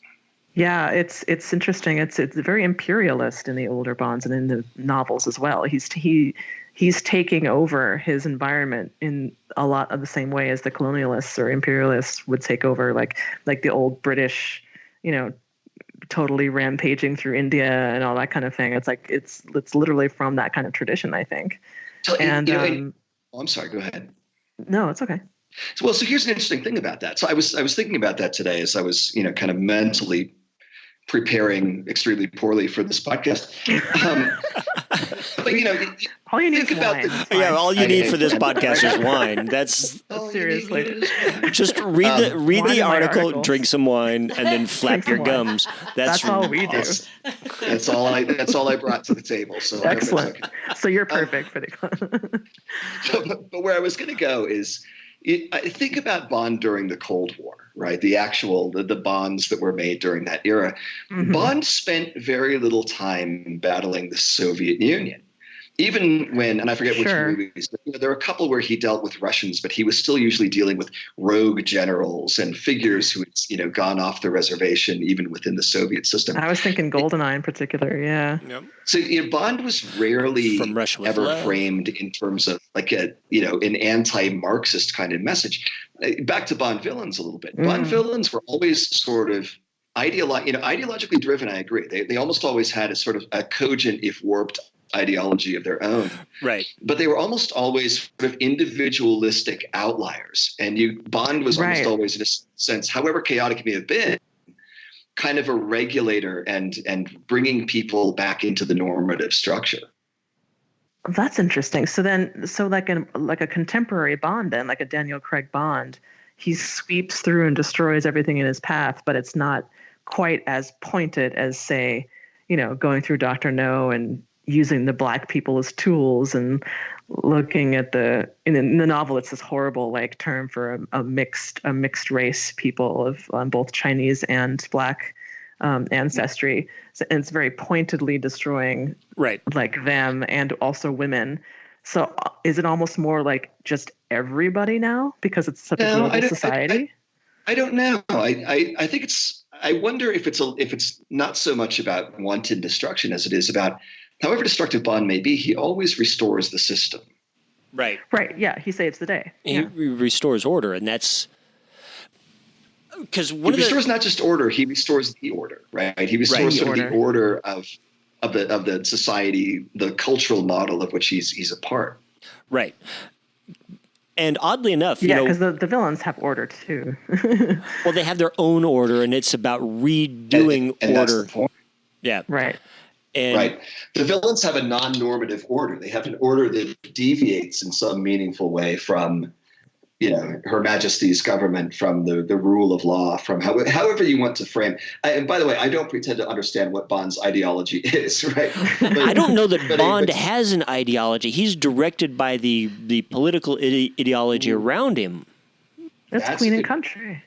Yeah, it's interesting. It's very imperialist in the older Bonds and in the novels as well. He's taking over his environment in a lot of the same way as the colonialists or imperialists would take over, like the old British, totally rampaging through India and all that kind of thing. It's like it's literally from that kind of tradition, I think. So, I'm sorry. Go ahead. No, it's okay. So here's an interesting thing about that. So I was thinking about that today as I was, kind of mentally preparing extremely poorly for this podcast. But all you need is wine. All you need for this podcast is wine. That's seriously. Just read the article, drink some wine, and then flap your gums. That's all we do. That's all I brought to the table. So excellent. So you're perfect for the. But where I was going to go is, I think about Bond during the Cold War, right? The Bonds that were made during that era. Mm-hmm. Bond spent very little time battling the Soviet Union. Even when, and I forget which movies, but there were a couple where he dealt with Russians, but he was still usually dealing with rogue generals and figures who had, gone off the reservation, even within the Soviet system. I was thinking GoldenEye in particular, yeah. Yep. So Bond was rarely ever framed in terms of like an anti-Marxist kind of message. Back to Bond villains a little bit. Bond villains were always sort of ideologically driven. I agree. They almost always had a sort of a cogent, if warped, ideology of their own. Right. But they were almost always sort of individualistic outliers. And Bond was almost always, in a sense, however chaotic it may have been, kind of a regulator and bringing people back into the normative structure. That's interesting. So like a contemporary Bond, then, like a Daniel Craig Bond, he sweeps through and destroys everything in his path, but it's not quite as pointed as, say, going through Dr. No and using the black people as tools and looking at in the novel, it's this horrible like term for a mixed race people of both Chinese and black ancestry. And it's very pointedly destroying like them and also women. So is it almost more like just everybody now because it's such a global society? I don't know. I think I wonder if it's not so much about wanton destruction as it is about, however destructive Bond may be, he always restores the system. Right. Right. Yeah. He saves the day. He restores order, and that's because he restores not just order; he restores the order. Right. He restores sort of the order of the society, the cultural model of which he's a part. Right. And oddly enough, because the villains have order too. Well, they have their own order, and it's about redoing and order. That's the point. Yeah. Right. Right. The villains have a non-normative order. They have an order that deviates in some meaningful way from, Her Majesty's government, from the rule of law, from however you want to frame. And by the way, I don't pretend to understand what Bond's ideology is, right? But, I don't know that Bond has an ideology. He's directed by the political ideology around him. That's Queen and Country.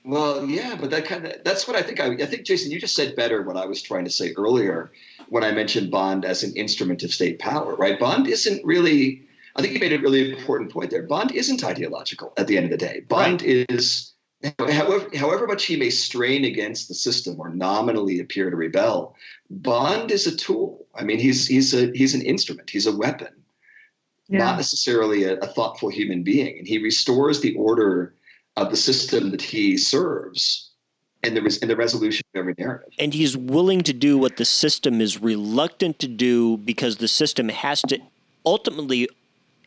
Well, yeah, but that's what I think, Jason, you just said better what I was trying to say earlier when I mentioned Bond as an instrument of state power, right? Bond isn't really, I think you made a really important point there. Bond isn't ideological at the end of the day. Bond is, however much he may strain against the system or nominally appear to rebel, Bond is a tool. I mean, he's an instrument. He's a weapon, not necessarily a thoughtful human being. And he restores the order of the system that he serves in the resolution of every narrative. And he's willing to do what the system is reluctant to do because the system has to ultimately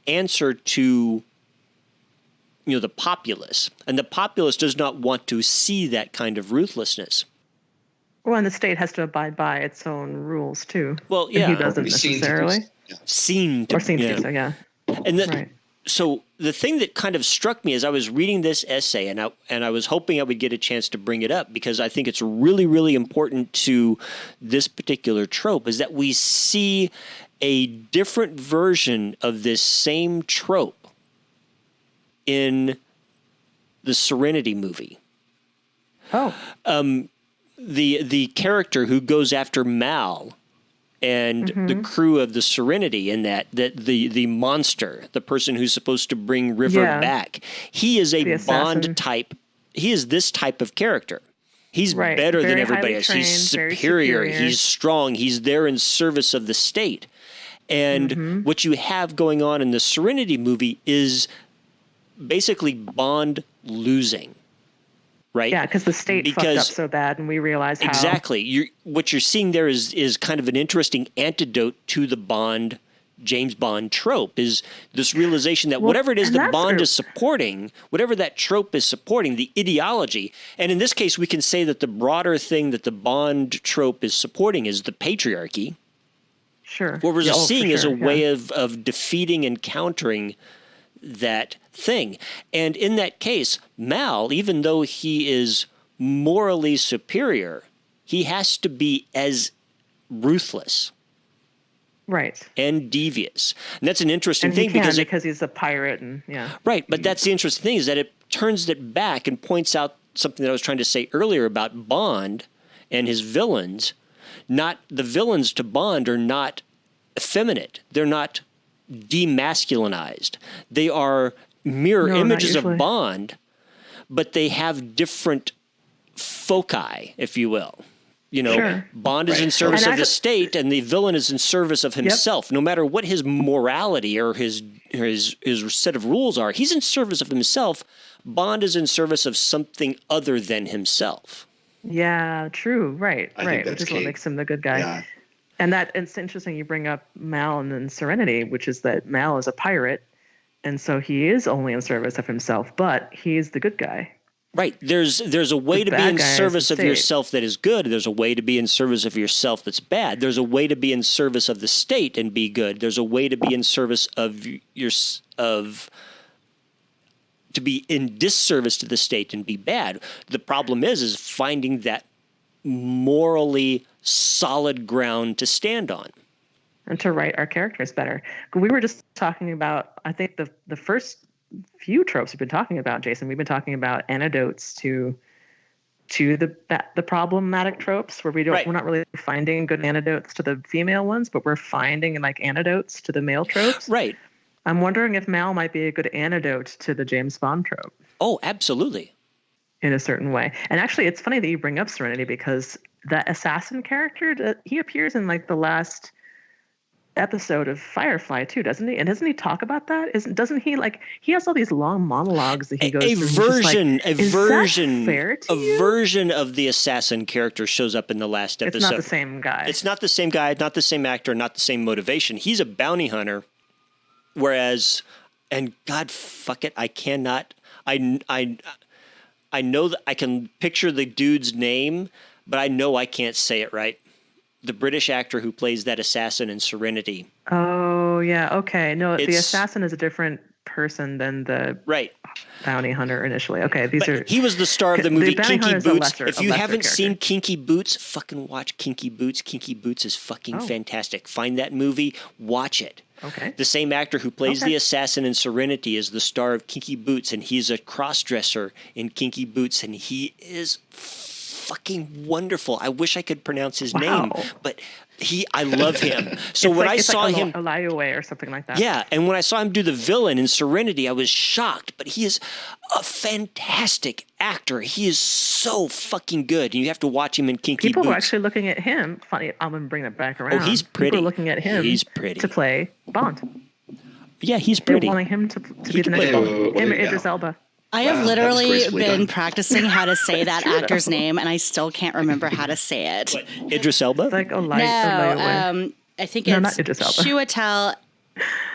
answer to, the populace. And the populace does not want to see that kind of ruthlessness. Well, and the state has to abide by its own rules, too. Well, yeah. And he doesn't necessarily. Seem to. And right. So the thing that kind of struck me as I was reading this essay, and I was hoping I would get a chance to bring it up because I think it's really, really important to this particular trope, is that we see a different version of this same trope in the Serenity movie. Oh. The character who goes after Mal and the crew of the Serenity, in that the monster, the person who's supposed to bring River back, he is a Bond type. He is this type of character. He's better than everybody else. He's superior. He's strong. He's there in service of the state. And what you have going on in the Serenity movie is basically Bond losing. Right? Yeah, because the state fucked up so bad, and we realize how. Exactly. What you're seeing there is kind of an interesting antidote to the James Bond trope, is this realization that whatever it is that Bond is supporting, whatever that trope is supporting, the ideology, and in this case we can say that the broader thing that the Bond trope is supporting is the patriarchy. Sure. What we're seeing is a way of defeating and countering that thing. And in that case, Mal, even though he is morally superior, he has to be as ruthless. Right. And devious. And that's an interesting thing because he's a pirate and Right, but that's the interesting thing, is that it turns it back and points out something that I was trying to say earlier about Bond and his villains. The villains to Bond are not effeminate. They're not demasculinized. They are mirror images of Bond, but they have different foci, if you will. Bond is in service of the state, and the villain is in service of himself. No matter what his morality or his set of rules are, he's in service of himself. Bond is in service of something other than himself. Yeah, true. Right. Which is what makes him the good guy. Yeah. And it's interesting you bring up Mal and then Serenity, which is that Mal is a pirate, and so he is only in service of himself, but he's the good guy. Right. There's a way to be in service of yourself that is good. There's a way to be in service of yourself that's bad. There's a way to be in service of the state and be good. There's a way to be in service of to be in disservice to the state and be bad. The problem is finding that morally solid ground to stand on. And to write our characters better. We were just talking about, I think the first few tropes we've been talking about, Jason, we've been talking about antidotes to the problematic tropes, where we're not really finding good antidotes to the female ones, but we're finding antidotes to the male tropes. Right. I'm wondering if Mal might be a good antidote to the James Bond trope. Oh, absolutely. In a certain way. And actually, it's funny that you bring up Serenity, because that assassin character, he appears in the last episode of Firefly too, doesn't he? And doesn't he talk about that? Doesn't he he has all these long monologues that he goes through. A version of the assassin character shows up in the last episode. It's not the same guy. It's not the same guy, not the same actor, not the same motivation. He's a bounty hunter, whereas, and God fuck it, I cannot. I know that I can picture the dude's name, but I know I can't say it right. The British actor who plays that assassin in Serenity. Oh, yeah. Okay. No, the assassin is a different person than the right bounty hunter initially. Okay, he was the star of the movie Kinky Boots. If you haven't seen Kinky Boots, fucking watch Kinky Boots. Kinky Boots is fucking fantastic. Find that movie, watch it. Okay. The same actor who plays the assassin in Serenity is the star of Kinky Boots, and he's a cross-dresser in Kinky Boots, and he is fucking wonderful. I wish I could pronounce his name, but I love him. So when I saw him, Eliaway or something like that. Yeah, and when I saw him do the villain in Serenity, I was shocked. But he is a fantastic actor. He is so fucking good. And you have to watch him in Kinky Boots. People were actually looking at him. Funny, I'm going to bring that back around. Oh, he's pretty. People were looking at him. He's pretty. To play Bond. Yeah, he's pretty. They were wanting him to be the next Bond. Him or Idris Elba. I have literally been practicing how to say that actor's name, and I still can't remember how to say it. What, Idris Elba? Like I think it's Chiwetel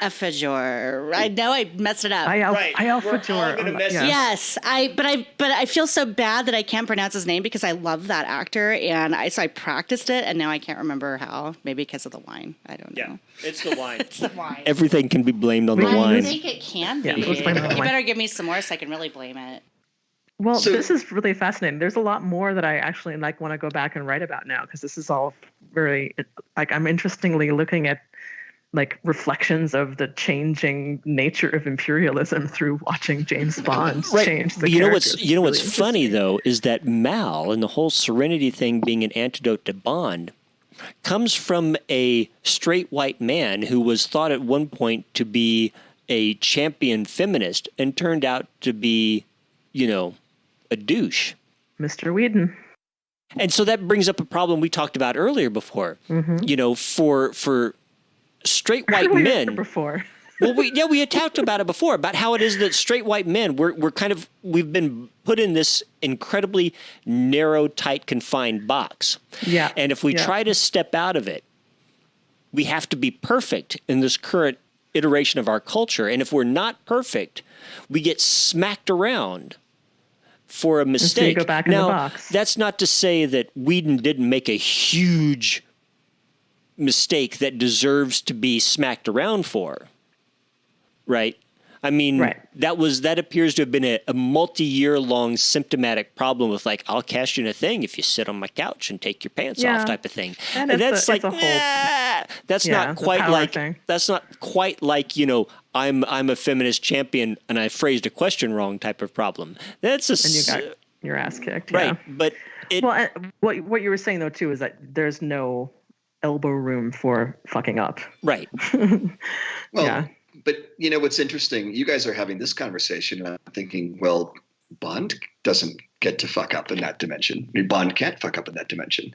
Ejiofor. I know I messed it up. Ejiofor. Yes, but I feel so bad that I can't pronounce his name because I love that actor, and so I practiced it, and now I can't remember how. Maybe because of the wine. I don't know. Yeah, it's the wine. It's the wine. Everything can be blamed on the wine. I think it can be. You better give me some more so I can really blame it. Well, this is really fascinating. There's a lot more that I actually want to go back and write about now because this is all very I'm interestingly looking at reflections of the changing nature of imperialism through watching James Bond change the characters. You know what's funny though is that Mal and the whole Serenity thing being an antidote to Bond comes from a straight white man who was thought at one point to be a champion feminist and turned out to be, a douche. Mr. Whedon. And so that brings up a problem we talked about earlier before. Mm-hmm. For straight white men. Before. Well, we had talked about it before, about how it is that straight white men, we've been put in this incredibly narrow, tight, confined box. Yeah. And if we try to step out of it, we have to be perfect in this current iteration of our culture. And if we're not perfect, we get smacked around for a mistake. So you go back in the box. That's not to say that Whedon didn't make a huge mistake that deserves to be smacked around for, right? I mean, that appears to have been a multi-year long symptomatic problem with I'll cast you in a thing if you sit on my couch and take your pants off type of thing. And that's not quite like I'm a feminist champion and I phrased a question wrong type of problem. That's and you got your ass kicked, right? But what you were saying though too is that there's no elbow room for fucking up, right? But what's interesting, you guys are having this conversation and I'm thinking, well, Bond doesn't get to fuck up in that dimension. I mean, Bond can't fuck up in that dimension,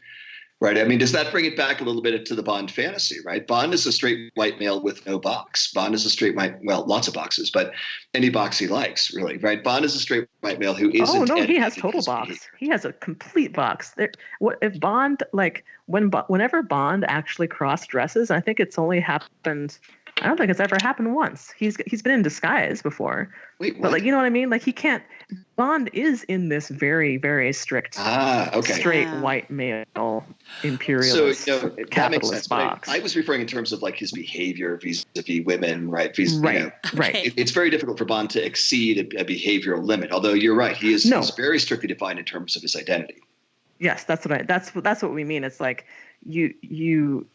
right? I mean, does that bring it back a little bit to the Bond fantasy, right? Bond is a straight white male with no box. Bond is a straight white, lots of boxes, but any box he likes, really, right? Bond is a straight white male who isn't. Oh no, he has total box. Behavior. He has a complete box. If Bond, whenever Bond actually cross dresses, I think it's only happened. I don't think it's ever happened once. He's been in disguise before. Wait, what? But you know what I mean? He can't. Bond is in this very, very strict, straight white male imperialist capitalist box. I was referring in terms of his behavior vis-a-vis women, right? Right. It's very difficult for Bond to exceed a behavioral limit. Although you're right, he's very strictly defined in terms of his identity. Yes, that's what we mean. It's you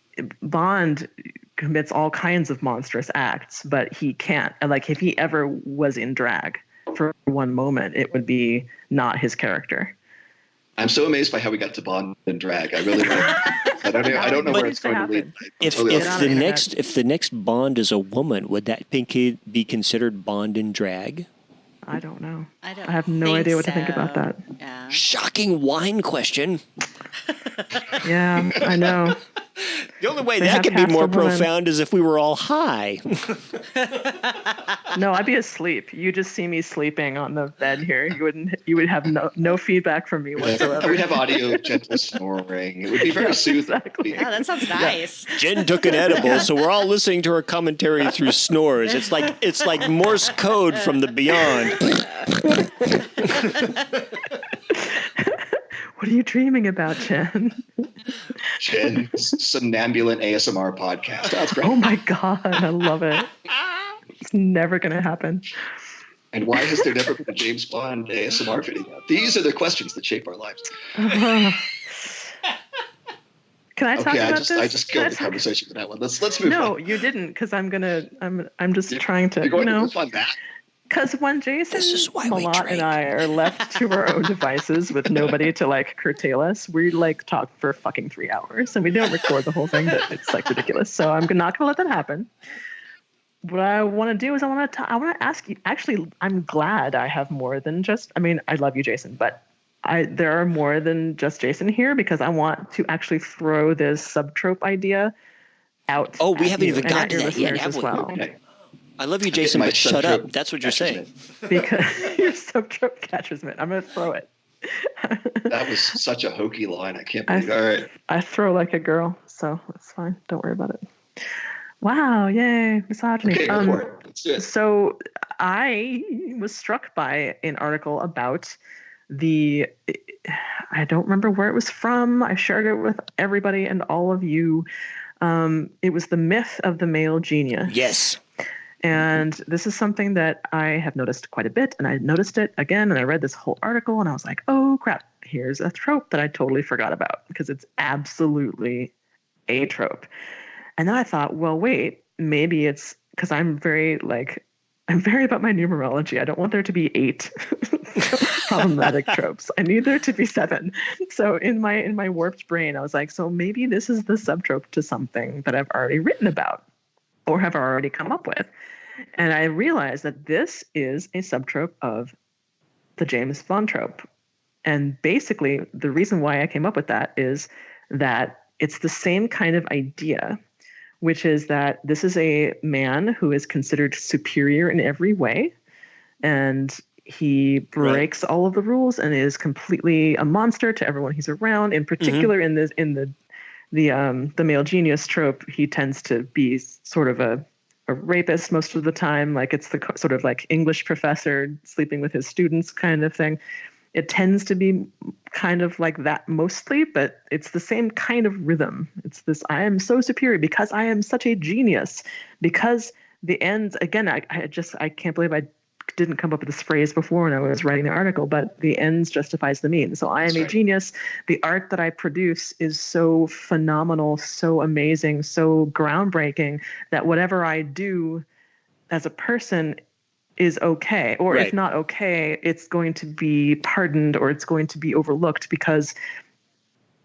Bond commits all kinds of monstrous acts, but he can't. If he ever was in drag for one moment, it would be not his character. I'm so amazed by how we got to Bond and drag. I really I don't know where it's going to lead. If the next Bond is a woman, would that be considered Bond in drag? I don't know. I have no idea what to think about that. Yeah. Shocking wine question. Yeah, I know. The only way that could be more profound is if we were all high. No, I'd be asleep. You just see me sleeping on the bed here. You would have no feedback from me whatsoever. I would have audio of gentle snoring. It would be very soothing. Exactly. Yeah, that sounds nice. Jen took an edible, so we're all listening to her commentary through snores. It's like Morse code from the beyond. What are you dreaming about, Jen? Jen's somnambulant ASMR podcast. That's great. Oh my God, I love it. It's never going to happen. And why has there never been a James Bond ASMR video? These are the questions that shape our lives. Can I talk about this? I just killed the conversation with that one. Let's move on. No, you didn't, because I'm just trying to, You're going to move on that? Because when Jason, Malott, and I are left to our own devices with nobody to like curtail us, we like talk for fucking 3 hours, and we don't record the whole thing. But it's like ridiculous. So I'm not gonna let that happen. What I want to do is I want to ask you. Actually, I'm glad I have more than just. I mean, I love you, Jason, but there are more than just Jason here, because I want to actually throw this subtrope idea out. Oh, we haven't even got to that yet, have we? Well. Okay. I love you, Jason, but shut up. That's what you're saying. Because your subtrope catches me. I'm going to throw it. That was such a hokey line. I can't believe it. All right. I throw like a girl, so it's fine. Don't worry about it. Wow, yay, misogyny. Okay, go for it. Let's do it. So I was struck by an article about I don't remember where it was from. I shared it with everybody and all of you. It was the myth of the male genius. Yes. And this is something that I have noticed quite a bit. And I noticed it again, and I read this whole article, and I was like, oh, crap, here's a trope that I totally forgot about, because it's absolutely a trope. And then I thought, well, wait, maybe it's because I'm very about my numerology. I don't want there to be 8 problematic tropes. I need there to be 7. So in my warped brain, I was like, so maybe this is the subtrope to something that I've already written about or have already come up with. And I realized that this is a subtrope of the James Bond trope. And basically, the reason why I came up with that is that it's the same kind of idea, which is that this is a man who is considered superior in every way, and he breaks all of the rules and is completely a monster to everyone he's around. In particular, in the male genius trope, he tends to be sort of a rapist most of the time. Like, it's the sort of like English professor sleeping with his students kind of thing. It tends to be kind of like that mostly, but it's the same kind of rhythm. It's this, I am so superior because I am such a genius, because the ends, again, I can't believe I didn't come up with this phrase before when I was writing the article, but the ends justifies the means. So I am a genius. The art that I produce is so phenomenal, so amazing, so groundbreaking that whatever I do as a person is okay, or if not okay, it's going to be pardoned or it's going to be overlooked, because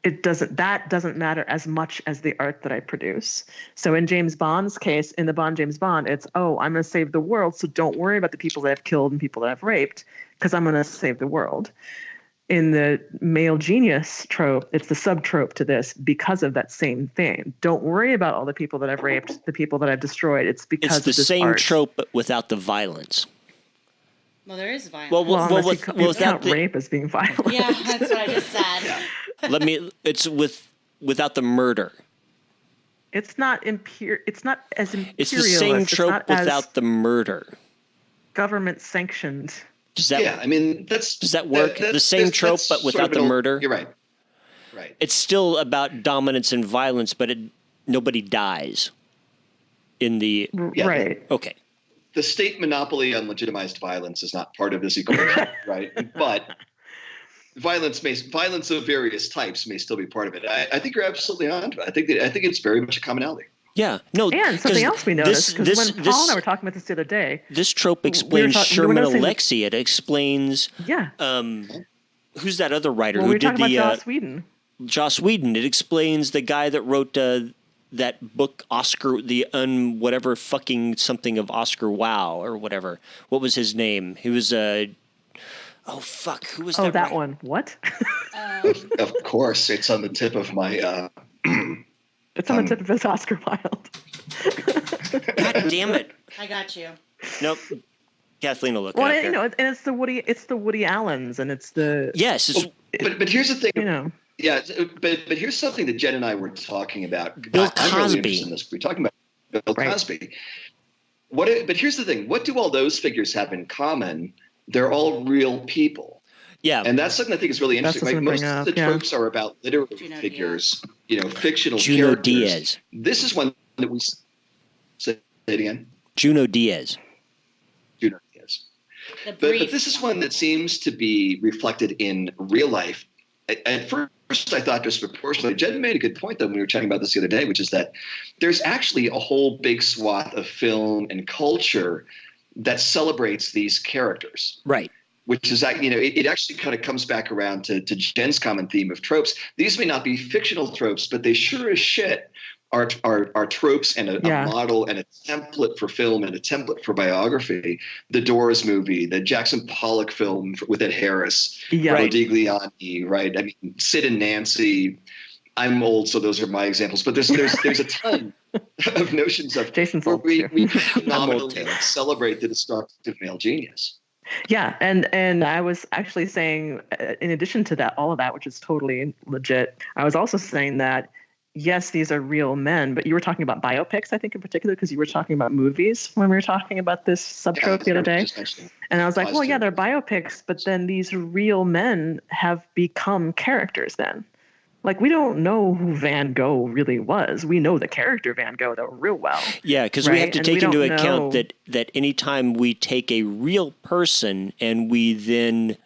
that doesn't matter as much as the art that I produce. So in James Bond's case, in the Bond James Bond, it's, oh, I'm going to save the world, so don't worry about the people that I've killed and people that I've raped, because I'm going to save the world. In the male genius trope, it's the subtrope to this because of that same thing. Don't worry about all the people that I've raped, the people that I've destroyed. It's because it's the of this same art. trope, but without the violence. Well, there is violence. Well, count rape as being violent. Yeah, that's what I just said. It's without the murder. It's not It's not as imperialist. It's the same trope without the murder. Government sanctioned. Does that work? The same trope, but without the murder? You're right. Right. It's still about dominance and violence, but nobody dies in the... Yeah. Right. Okay. The state monopoly on legitimized violence is not part of this equation, right? But violence of various types may still be part of it. I think you're absolutely on to it. I think it's very much a commonality. Yeah, no. And something else we noticed, because when Paul and I were talking about this the other day, this trope explains Sherman Alexie. It explains, who's that other writer who did the Joss Whedon? Joss Whedon. It explains the guy that wrote that book, Oscar, whatever fucking something of Oscar Wilde or whatever. What was his name? He was oh fuck, who was that? Oh, that one. What? Of course, it's on the tip of my. It's on the tip of his Oscar Wilde. God damn it! I got you. Nope. Kathleen will look it up. Well, and it's the Woody Allens, and it's the But here's the thing. Yeah, but here's something that Jenn and I were talking about. Bill Cosby. I'm really interested in this. We're talking about Bill Cosby. But here's the thing. What do all those figures have in common? They're all real people. Yeah. And that's something I think is really interesting. Right? Most of the tropes are about literary figures, fictional Juno characters. Diaz. This is one that we say it again. Juno Diaz. But this is one that seems to be reflected in real life. At first, I thought disproportionately. Jenn made a good point, though, when we were chatting about this the other day, which is that there's actually a whole big swath of film and culture that celebrates these characters. Right. Which is that, it actually kind of comes back around to Jenn's common theme of tropes. These may not be fictional tropes, but they sure as shit are tropes and a model and a template for film and a template for biography. The Doors movie, the Jackson Pollock film with Ed Harris, Modigliani, right? I mean, Sid and Nancy. I'm old, so those are my examples. But there's a ton of notions of Jason's where old we phenomenally celebrate the destructive male genius. Yeah, and I was actually saying, in addition to that, all of that, which is totally legit, I was also saying that, yes, these are real men, but you were talking about biopics, I think, in particular, because you were talking about movies when we were talking about this subtrope the other day. And I was like, well, yeah, they're biopics, but then these real men have become characters then. Like, we don't know who Van Gogh really was. We know the character Van Gogh, though, real well. Yeah, because we have to take into account that anytime we take a real person and we then,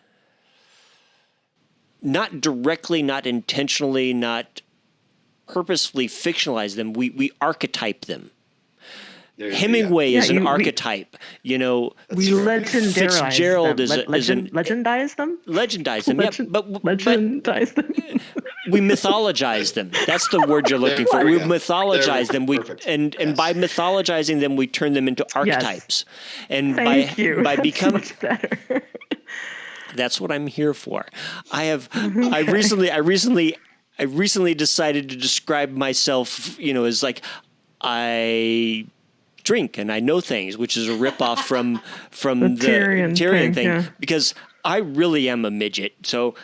not directly, not intentionally, not purposefully fictionalize them, we archetype them. Hemingway is an archetype, We legendarize Fitzgerald them. Legendize them? Legendize them, Legendize them. We mythologize them. That's the word you're looking for. We mythologize them. And by mythologizing them, we turn them into archetypes. And by becoming much better. That's what I'm here for. I recently decided to describe myself, as like, I drink and I know things, which is a ripoff from the Tyrion thing. Because I really am a midget. So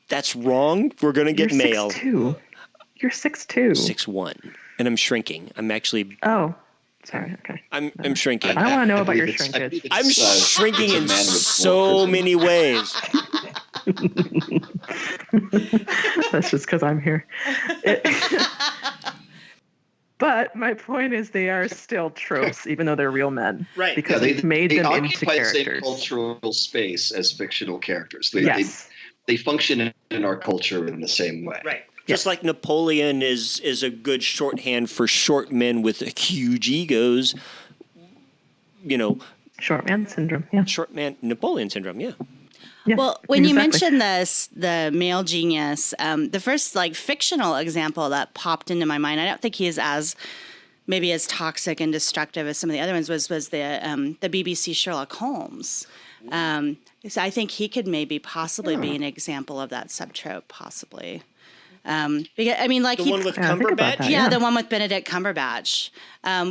that's wrong. We're going to get mail. 6'2". You're 6'2". 6'1". And I'm shrinking. I'm actually... Oh, sorry. Okay. I'm shrinking. I want to know about your shrinkage. I'm shrinking in so many ways. That's just because I'm here. But my point is they are still tropes, even though they're real men. Right. Because they've made them into characters. They occupy the same cultural space as fictional characters. They function in our culture in the same way. Right. Just like Napoleon is a good shorthand for short men with huge egos, Short man syndrome, yeah. Short man, Napoleon syndrome, yeah. Yeah, well, when you mentioned the male genius, the first fictional example that popped into my mind, I don't think he is as toxic and destructive as some of the other ones, was the BBC Sherlock Holmes. So I think he could possibly be an example of that subtrope, possibly. Because, the one with Cumberbatch? The one with Benedict Cumberbatch,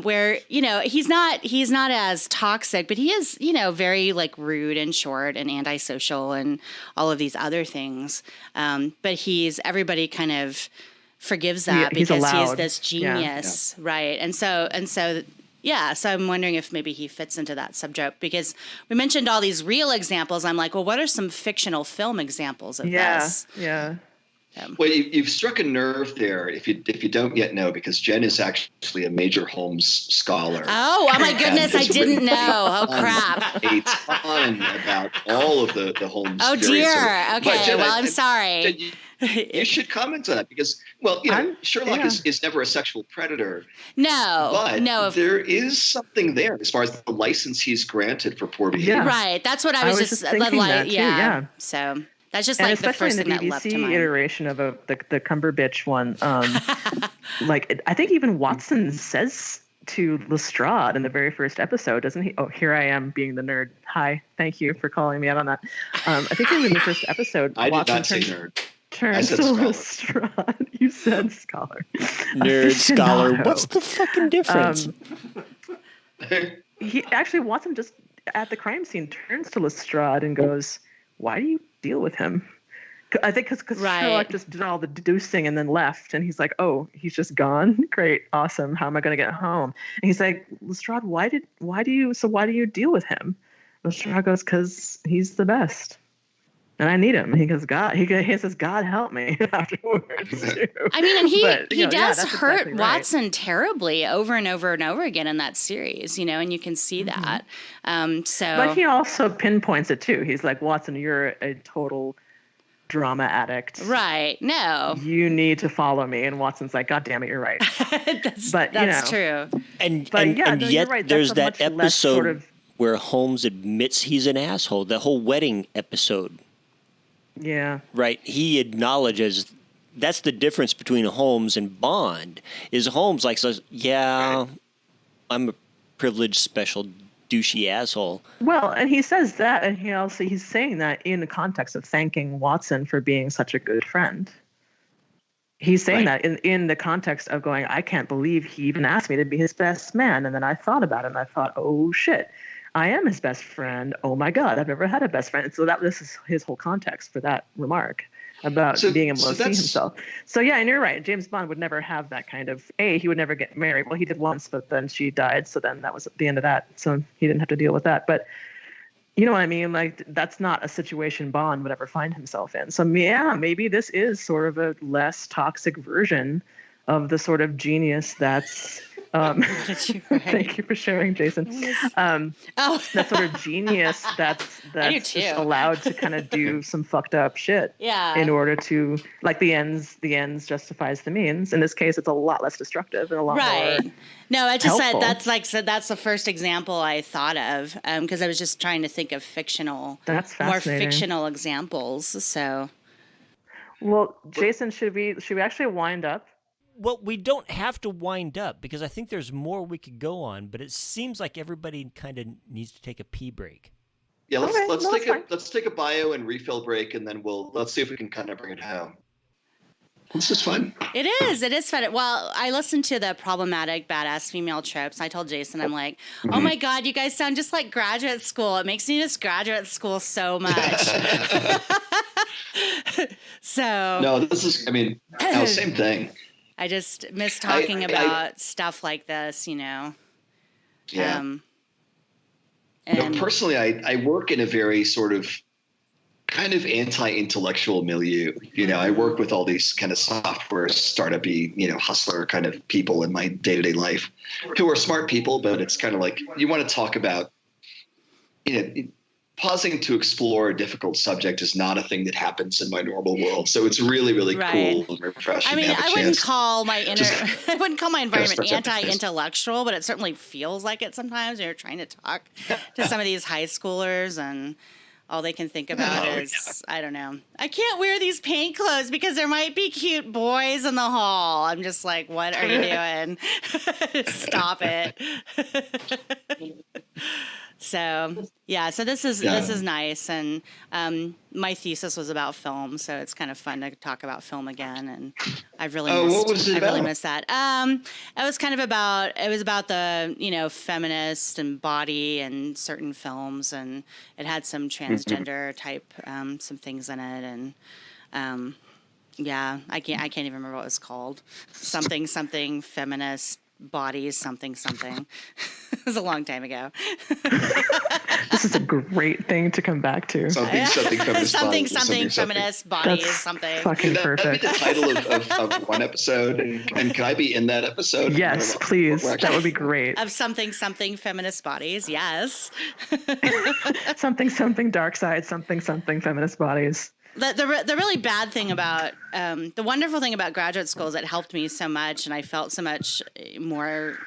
where, he's not as toxic, but he is, very rude and short and antisocial and all of these other things. But everybody kind of forgives that because he's this genius. Yeah. Right. And so I'm wondering if maybe he fits into that subtrope, because we mentioned all these real examples. I'm like, well, what are some fictional film examples of this? Yeah. Well, you've struck a nerve there. If you don't yet know, because Jenn is actually a major Holmes scholar. Oh my goodness, I didn't know. Oh crap! A ton about all of the Holmes. Oh dear. Okay. Jenn, I'm sorry. You should comment on that because, Sherlock is never a sexual predator. No, there is something there as far as the license he's granted for poor behavior. Yeah. Right. That's what I was just thinking that too, yeah. So. That's just and the first thing that leapt to mind. Especially in the BBC iteration of the Cumberbatch one, I think even Watson says to Lestrade in the very first episode, doesn't he? Oh, here I am being the nerd. Hi, thank you for calling me out on that. I think in the first episode, Watson turns to Lestrade. You said scholar. Nerd, scholar. What's the fucking difference? Watson just at the crime scene turns to Lestrade and goes, "Why do you deal with him?" I think because Sherlock just did all the deducing and then left, and he's like, "Oh, he's just gone. Great, awesome. How am I going to get home?" And he's like, "Lestrade, why do you deal with him?" Lestrade goes, "Because he's the best." And I need him. He says, God help me afterwards too. I mean, and he does hurt exactly right. Watson terribly over and over and over again in that series, and you can see that. But he also pinpoints it too. He's like, Watson, you're a total drama addict. Right. No. You need to follow me. And Watson's like, God damn it, you're right. That's true. And yet right. there's that episode sort of, where Holmes admits he's an asshole, the whole wedding episode. Yeah. Right. He acknowledges that's the difference between Holmes and Bond. Is Holmes says, yeah, I'm a privileged, special, douchey asshole. Well, and he says that, and he's saying that in the context of thanking Watson for being such a good friend. He's saying that in the context of going, I can't believe he even asked me to be his best man. And then I thought about it, and I thought, oh shit, I am his best friend. Oh my God, I've never had a best friend. And so this is his whole context for that remark about being able to see himself. So yeah, and you're right. James Bond would never have that kind of, he would never get married. Well, he did once, but then she died. So then that was the end of that. So he didn't have to deal with that. But you know what I mean? Like, that's not a situation Bond would ever find himself in. So yeah, maybe this is sort of a less toxic version of the sort of genius that's thank you for sharing, Jason. That sort of genius that's just allowed to kind of do some fucked up shit. Yeah. In order to, like, the ends justifies the means. In this case, it's a lot less destructive and a lot more. No, I just helpful. said that's the first example I thought of because I was just trying to think of more fictional examples. So, well, Jason, should we actually wind up? Well, we don't have to wind up because I think there's more we could go on, but it seems like everybody kind of needs to take a pee break. Yeah, let's take a bio and refill break, and then let's see if we can kind of bring it home. This is fun. It is fun. Well, I listened to the Problematic Badass Female Tropes. I told Jason, I'm like, oh my God, you guys sound just like graduate school. It makes me miss graduate school so much. No, this is, same thing. I just miss talking about stuff like this, Yeah. Personally, I work in a very sort of kind of anti-intellectual milieu. I work with all these kind of software startup-y, hustler kind of people in my day-to-day life who are smart people, but it's kind of like you want to talk about, pausing to explore a difficult subject is not a thing that happens in my normal world. So it's really, really cool and refreshing. I mean, I wouldn't call my environment anti-intellectual, but it certainly feels like it sometimes when you're trying to talk to some of these high schoolers and all they can think about is, I don't know, I can't wear these paint clothes because there might be cute boys in the hall. I'm just like, what are you doing? Stop it. So this is nice, and my thesis was about film, so it's kind of fun to talk about film again. And I've really missed that. It was kind of about the feminist and body and certain films, and it had some transgender type some things in it, and I can't even remember what it was called. Something feminist. Bodies, something. It was a long time ago. This is a great thing to come back to. Something feminist feminist bodies, That's something. Fucking perfect. That'd be the title of one episode. And can I be in that episode? Yes, please. That would be great. Of something feminist bodies. Yes. something dark side. Something feminist bodies. The really bad thing about the wonderful thing about graduate school is it helped me so much, and I felt so much more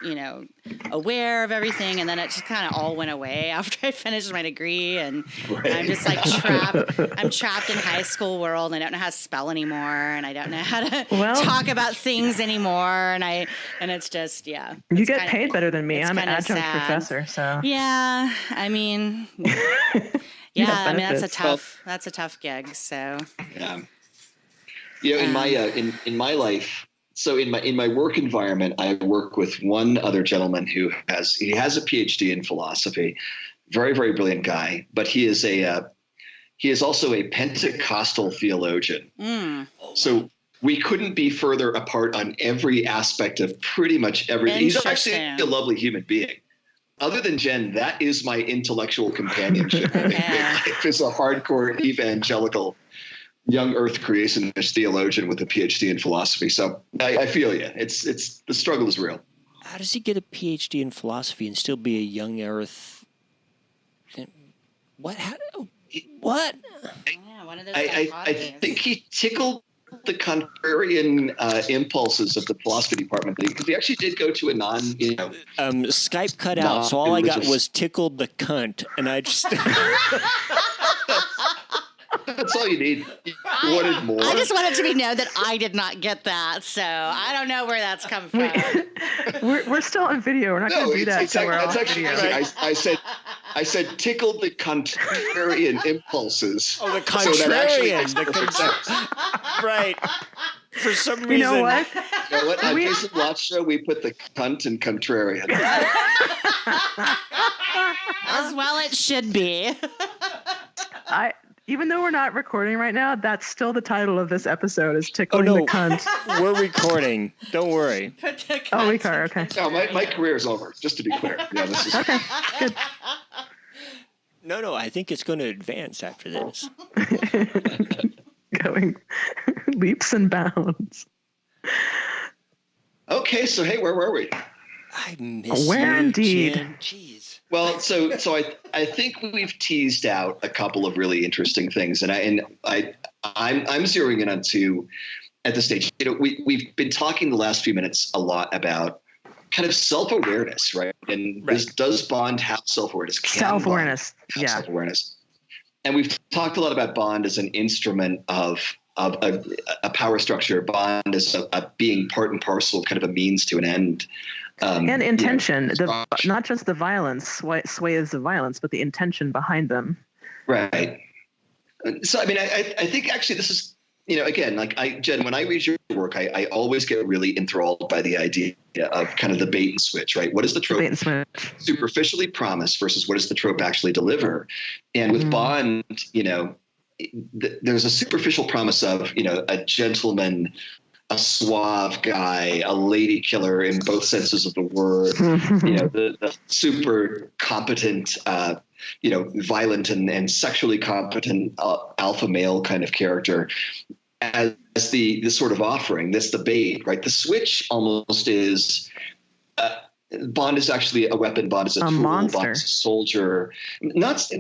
aware of everything, and then it just kind of all went away after I finished my degree, and I'm just like trapped in high school world, and I don't know how to spell anymore, and I don't know how to talk about things anymore, and it's just you get paid better than me. I'm an adjunct professor, so I mean. Yeah, I mean that's a tough gig. So in my life, so in my work environment, I work with one other gentleman who has a PhD in philosophy, very, very brilliant guy, but he is also a Pentecostal theologian. So we couldn't be further apart on every aspect of pretty much everything. He's actually a lovely human being. other than Jenn, that is my intellectual companionship. Life is a hardcore evangelical young earth creationist theologian with a PhD in philosophy. So I feel you. It's the struggle is real. How does he get a PhD in philosophy and still be a young earth? What? What? Yeah, one of those I think he tickled the contrarian impulses of the philosophy department, because we actually did go to a Skype cut out, so all I got was tickled the cunt, and I just that's all you need. You wanted more. I just wanted to be known that I did not get that, so I don't know where that's come from. We're still on video. We're not going to do that. That's actually I said tickled the contrarian impulses. Oh, the contrarian. Right. For some reason. You know what? On Jason Blatt's show, we put the cunt and contrarian. As well it should be. Even though we're not recording right now, that's still the title of this episode, is Tickling the Cunt. We're recording. Don't worry. Oh, we are. Okay. No, my career is over, just to be clear. Yeah, this is okay. Good. No, I think it's going to advance after this. Going leaps and bounds. Okay, so hey, where were we? I miss Where you, indeed? Jen. Jeez. Well, so I think we've teased out a couple of really interesting things, and I'm zeroing in on two at this stage. We've been talking the last few minutes a lot about kind of self-awareness, right? And does Bond have self-awareness? Self-awareness, yeah. Self-awareness. And we've talked a lot about Bond as an instrument of a power structure. Bond as a being part and parcel, kind of a means to an end. And intention, not just the violence, sways of violence, but the intention behind them. Right. So, I mean, I think actually this is, again, like Jenn, when I read your work, I always get really enthralled by the idea of kind of the bait and switch, right? What does the trope superficially promise versus what does the trope actually deliver? And with Bond, there's a superficial promise of, a gentleman, a suave guy, a lady killer in both senses of the word, the super competent, violent and sexually competent alpha male kind of character as the sort of offering, this the bait, right? The switch almost is Bond is actually a weapon. Bond is a tool. Monster. Bond is a soldier. Yes,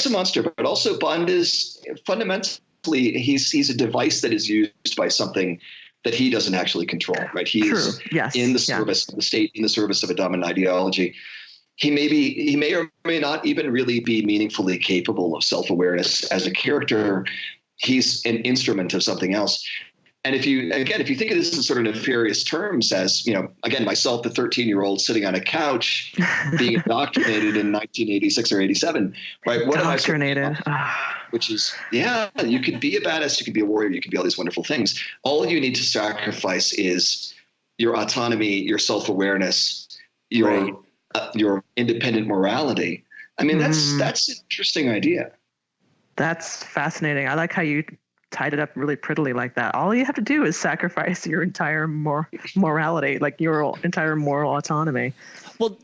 a monster, but also Bond is fundamentally he's a device that is used by something that he doesn't actually control, right? He is in the service of the state, in the service of a dominant ideology. He may or may not even really be meaningfully capable of self-awareness as a character. He's an instrument of something else. And if you think of this in sort of nefarious terms as, again, myself, the 13-year-old sitting on a couch being indoctrinated in 1986 or 87, right? What indoctrinated. Which is, you could be a badass, you could be a warrior, you could be all these wonderful things. All you need to sacrifice is your autonomy, your self-awareness, your independent morality. I mean, that's an interesting idea. That's fascinating. I like how you tied it up really prettily like that. All you have to do is sacrifice your entire morality, like your entire moral autonomy,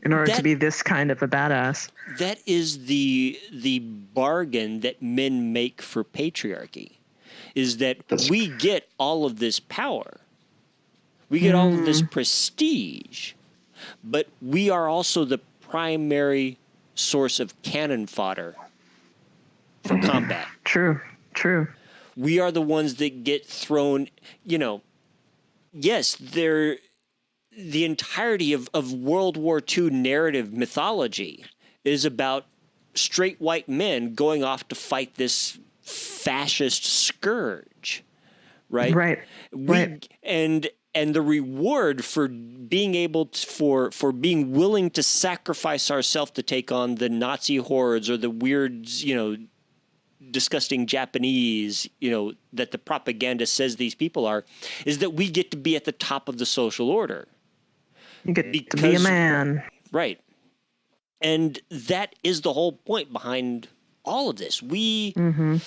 in order to be this kind of a badass. That is the bargain that men make for patriarchy, is that we get all of this power. We get all of this prestige, but we are also the primary source of cannon fodder for combat. True. We are the ones that get thrown, yes, they're the entirety of World War II narrative mythology is about straight white men going off to fight this fascist scourge, right? Right. And the reward for being able to, for being willing to sacrifice ourselves to take on the Nazi hordes or the weird, disgusting Japanese, that the propaganda says these people are, is that we get to be at the top of the social order. You get to be a man. Right. And that is the whole point behind all of this. And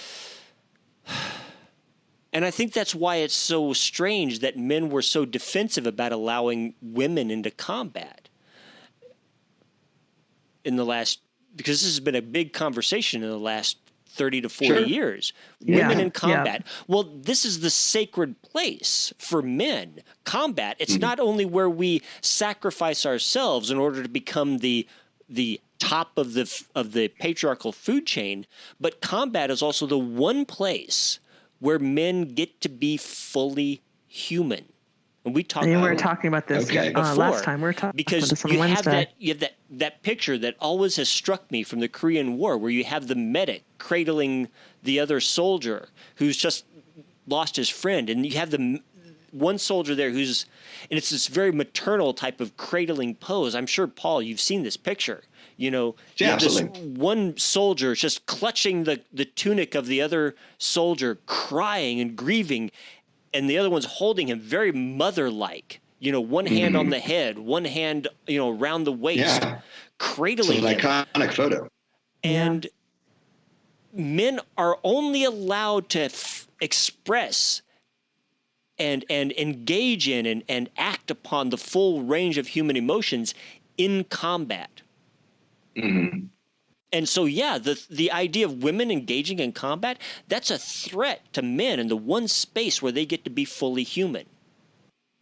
I think that's why it's so strange that men were so defensive about allowing women into combat. because this has been a big conversation in the last 30 to 40 years. Women in combat. Yeah. Well, this is the sacred place for men. Combat. It's not only where we sacrifice ourselves in order to become the top of the patriarchal food chain, but combat is also the one place where men get to be fully human. And we were talking about this last time. We were talking because about this on Wednesday. You have that picture that always has struck me from the Korean War, where you have the medic cradling the other soldier who's just lost his friend, and you have the one soldier there and it's this very maternal type of cradling pose. I'm sure, Paul, you've seen this picture. This one soldier just clutching the tunic of the other soldier, crying and grieving, and the other one's holding him very mother-like. One hand on the head, one hand, around the waist, cradling him. It's an iconic photo. And men are only allowed to express and engage in and act upon the full range of human emotions in combat. Mm-hmm. And so, the idea of women engaging in combat, that's a threat to men in the one space where they get to be fully human.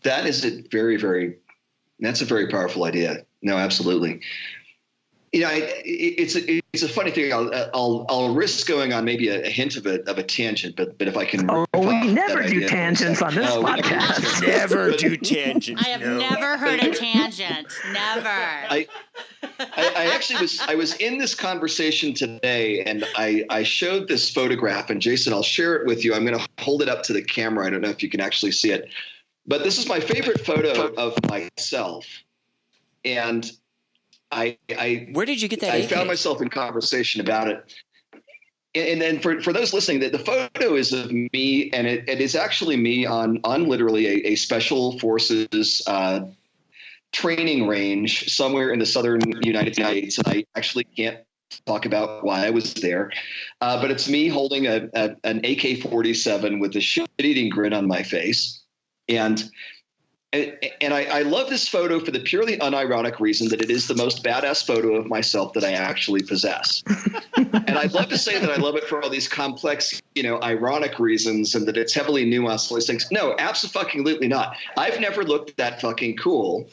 That is that's a very powerful idea. No, absolutely. It's a funny thing. I'll risk going on maybe a hint of a tangent, but if I can. We never do tangents on this podcast. Never do tangents. I have never heard a tangent. Never. I was in this conversation today, and I showed this photograph, and Jason, I'll share it with you. I'm going to hold it up to the camera. I don't know if you can actually see it, but this is my favorite photo of myself, and where did you get that? I found myself in conversation about it. And then for those listening, the photo is of me, and it is actually me on literally a special forces training range somewhere in the southern United States. And I actually can't talk about why I was there, but it's me holding an AK-47 with a shit-eating grin on my face. And I love this photo for the purely unironic reason that it is the most badass photo of myself that I actually possess. And I'd love to say that I love it for all these complex, ironic reasons, and that it's heavily nuanced, all these things. No, absolutely not. I've never looked that fucking cool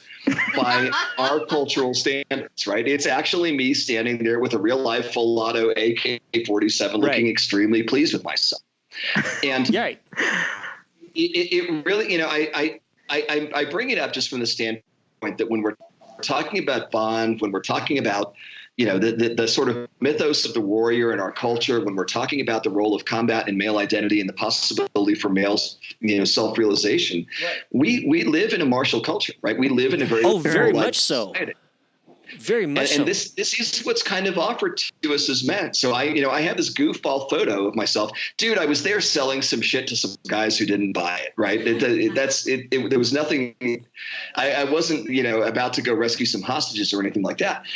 by our cultural standards, right? It's actually me standing there with a real life full auto AK-47 looking extremely pleased with myself. And it really, I bring it up just from the standpoint that when we're talking about bond, when we're talking about, the sort of mythos of the warrior in our culture, when we're talking about the role of combat and male identity and the possibility for males, self-realization, we live in a martial culture, right? We live in a very much so. Society. Very much so. And this is what's kind of offered to us as men. So I have this goofball photo of myself. Dude, I was there selling some shit to some guys who didn't buy it, right? There was nothing. I wasn't, about to go rescue some hostages or anything like that.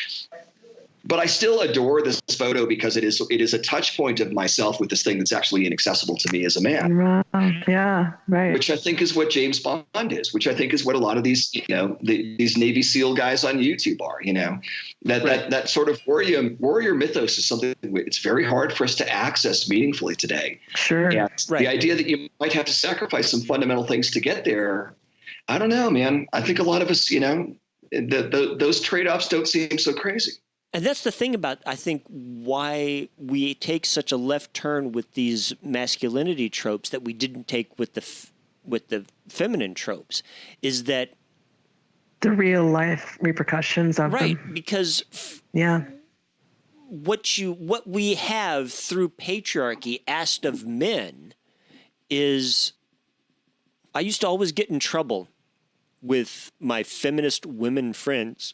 But I still adore this photo because it is a touch point of myself with this thing that's actually inaccessible to me as a man. Yeah, right. Which I think is what James Bond is, which I think is what a lot of these, these Navy SEAL guys on YouTube are, that sort of warrior mythos is something it's very hard for us to access meaningfully today. Sure. And the idea that you might have to sacrifice some fundamental things to get there. I don't know, man. I think a lot of us, those trade-offs don't seem so crazy. And that's the thing about, I think, why we take such a left turn with these masculinity tropes that we didn't take with the feminine tropes, is that the real life repercussions of them. Because what we have through patriarchy asked of men is, I used to always get in trouble with my feminist women friends.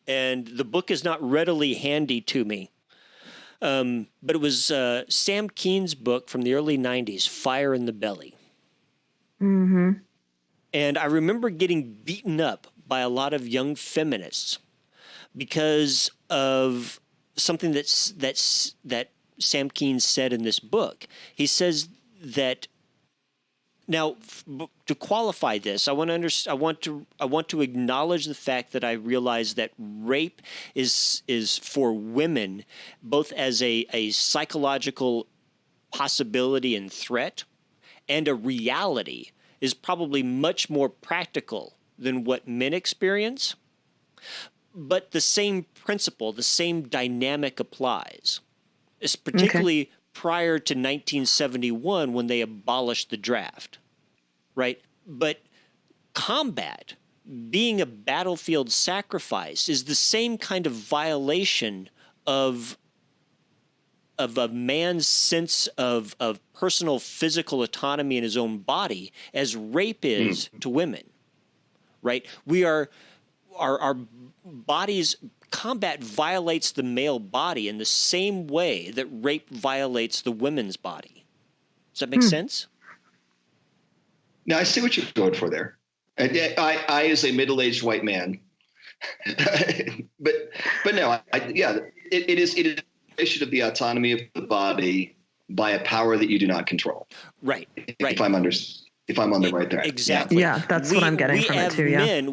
And the book is not readily handy to me. But it was Sam Keen's book from the early 90s, Fire in the Belly. Mm-hmm. And I remember getting beaten up by a lot of young feminists because of something that Sam Keen said in this book. He says that Now, to qualify this, I want to acknowledge the fact that I realize that rape is for women both as a psychological possibility and threat, and a reality is probably much more practical than what men experience. But the same principle, the same dynamic applies. It's particularly prior to 1971 when they abolished the draft, right? But combat, being a battlefield sacrifice, is the same kind of violation of a man's sense of personal physical autonomy in his own body as rape is to women, right? Our bodies, combat violates the male body in the same way that rape violates the women's body. Does that make sense? Now, I see what you're going for there. And I as a middle-aged white man, but no, it is a violation of the autonomy of the body by a power that you do not control. Right. If I'm on the right track. Exactly. Yeah, that's what I'm getting from it too.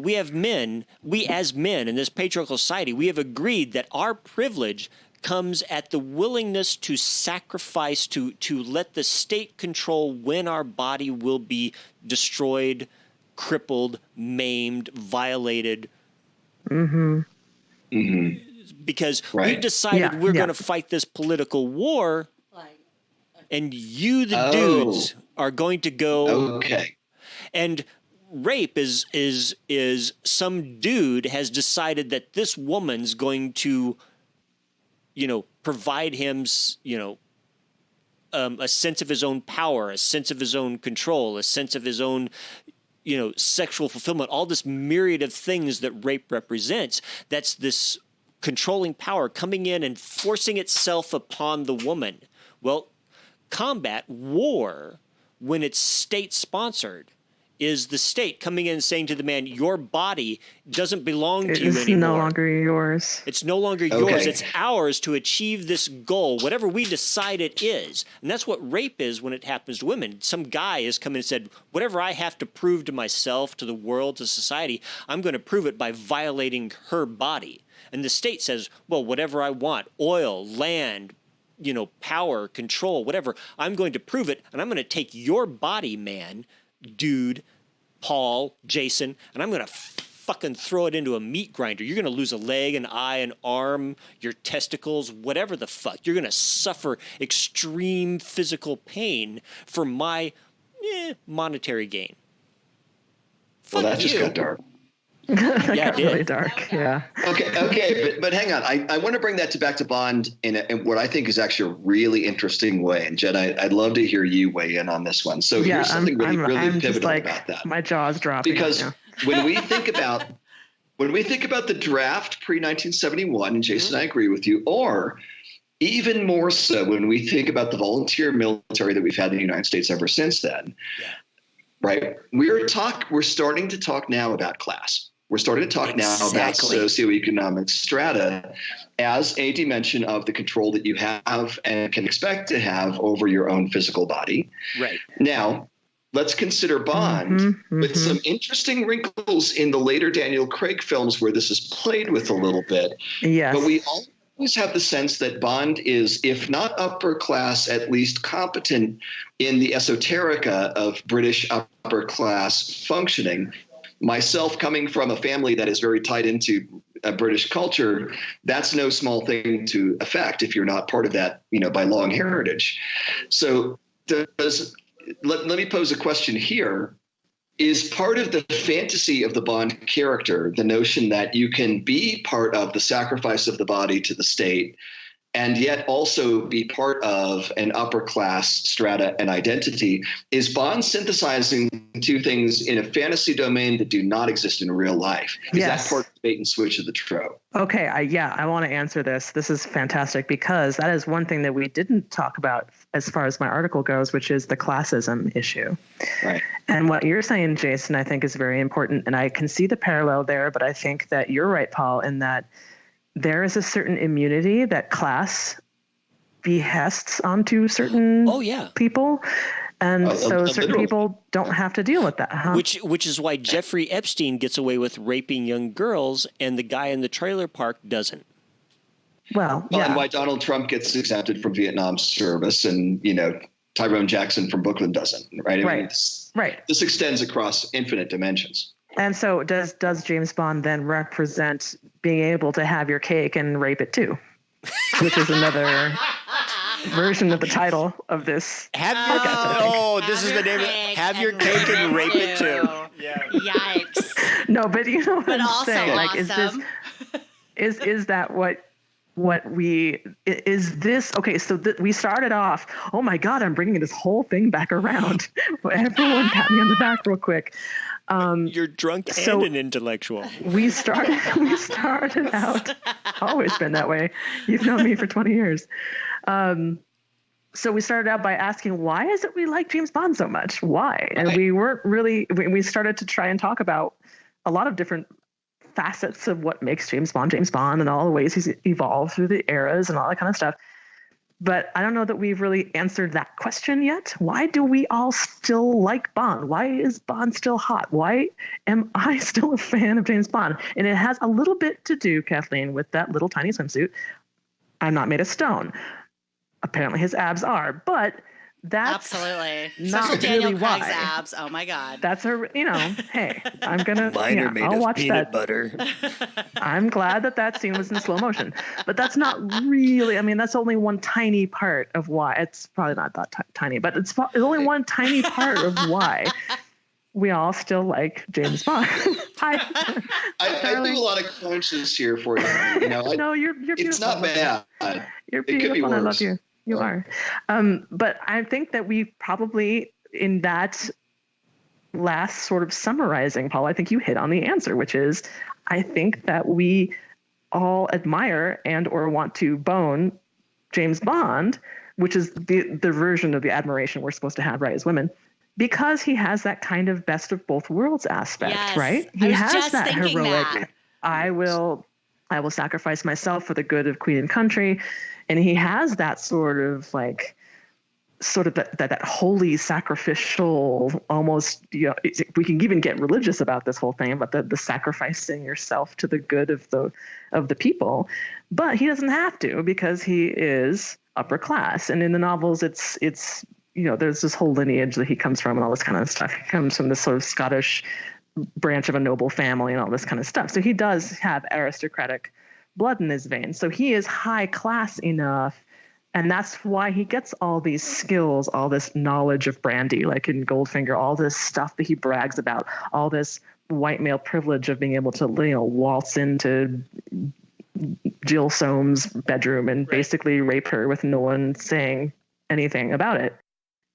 We as men in this patriarchal society, we have agreed that our privilege comes at the willingness to sacrifice, to let the state control when our body will be destroyed, crippled, maimed, violated. Because we've decided we're going to fight this political war, and you, the dudes, are going to go. Okay. And rape is some dude has decided that this woman's going to, provide him, a sense of his own power, a sense of his own control, a sense of his own, sexual fulfillment, all this myriad of things that rape represents. That's this controlling power coming in and forcing itself upon the woman. Well, combat, war, when it's state-sponsored, is the state coming in and saying to the man, your body doesn't belong to you anymore. It's no longer yours. It's no longer yours. It's ours to achieve this goal, whatever we decide it is. And that's what rape is when it happens to women. Some guy has come in and said, whatever I have to prove to myself, to the world, to society, I'm going to prove it by violating her body. And the state says, well, whatever I want, oil, land, power, control, whatever, I'm going to prove it, and I'm going to take your body, man, dude, Paul, Jason, and I'm going to fucking throw it into a meat grinder. You're going to lose a leg, an eye, an arm, your testicles, whatever the fuck. You're going to suffer extreme physical pain for my monetary gain. Well, that just got dark. That got really dark. Yeah. Okay, but hang on. I want to bring that back to Bond in what I think is actually a really interesting way. And Jen, I'd love to hear you weigh in on this one. So here's something really pivotal about that. My jaw's dropping. Because when we think about the draft pre-1971, and Jason, I agree with you, or even more so when we think about the volunteer military that we've had in the United States ever since then, right? We're starting to talk now about class. We're starting to talk now about socioeconomic strata as a dimension of the control that you have and can expect to have over your own physical body. Right. Now, let's consider Bond with some interesting wrinkles in the later Daniel Craig films where this is played with a little bit. Yes. But we always have the sense that Bond is, if not upper class, at least competent in the esoterica of British upper class functioning. Myself, coming from a family that is very tied into British culture, that's no small thing to affect if you're not part of that, by long heritage. So let me pose a question here. Is part of the fantasy of the Bond character the notion that you can be part of the sacrifice of the body to the state and yet also be part of an upper class strata and identity? Is Bond synthesizing two things in a fantasy domain that do not exist in real life? Is that part of the bait and switch of the trope? Okay, I want to answer this. This is fantastic because that is one thing that we didn't talk about as far as my article goes, which is the classism issue. Right. And what you're saying, Jason, I think is very important. And I can see the parallel there, but I think that you're right, Paul, in that there is a certain immunity that class behests onto certain people. And so certain people don't have to deal with that. Huh? Which is why Jeffrey Epstein gets away with raping young girls and the guy in the trailer park doesn't. Well, yeah. And why Donald Trump gets exempted from Vietnam service and, Tyrone Jackson from Brooklyn doesn't, right? Right. This extends across infinite dimensions. And so does James Bond then represent being able to have your cake and rape it too? Which is another version of the title of this podcast. This is the name of it. Have your cake and rape it too. Yeah. Yikes. No, but you know what I'm saying? Awesome. Is that we started off, oh my God, I'm bringing this whole thing back around. Everyone pat me on the back real quick. You're drunk and an intellectual. We started out, always been that way. You've known me for 20 years. So we started out by asking, why is it we like James Bond so much? Why? And we weren't really, we started to try and talk about a lot of different facets of what makes James Bond and all the ways he's evolved through the eras and all that kind of stuff. But I don't know that we've really answered that question yet. Why do we all still like Bond? Why is Bond still hot? Why am I still a fan of James Bond? And it has a little bit to do, Kathleen, with that little tiny swimsuit. I'm not made of stone. Apparently his abs are, but that's absolutely not Especially Daniel really Craig's why. Abs. Oh my God. That's hey, I'm gonna. Mine are made I'll of watch peanut that. butter. I'm glad that scene was in slow motion, but that's not really. I mean, that's only one tiny part of why. It's probably not that tiny, but it's only one tiny part of why we all still like James Bond. I do a lot of crunches here for you. No, you're beautiful. It's not bad. You're beautiful. It could be worse. I love you. You are. But I think that we probably, in that last sort of summarizing, Paul, I think you hit on the answer, which is I think that we all admire and or want to bone James Bond, which is the version of the admiration we're supposed to have, right, as women, because he has that kind of best of both worlds aspect, yes. right? He has that heroic, that. I will sacrifice myself for the good of Queen and country. And he has that sort of that holy sacrificial, almost, we can even get religious about this whole thing, but the sacrificing yourself to the good of the people. But he doesn't have to, because he is upper class. And in the novels, it's there's this whole lineage that he comes from and all this kind of stuff. He comes from this sort of Scottish branch of a noble family and all this kind of stuff. So he does have aristocratic blood in his veins. So he is high class enough. And that's why he gets all these skills, all this knowledge of brandy, like in Goldfinger, all this stuff that he brags about, all this white male privilege of being able to, waltz into Jill Soames' bedroom and basically rape her with no one saying anything about it.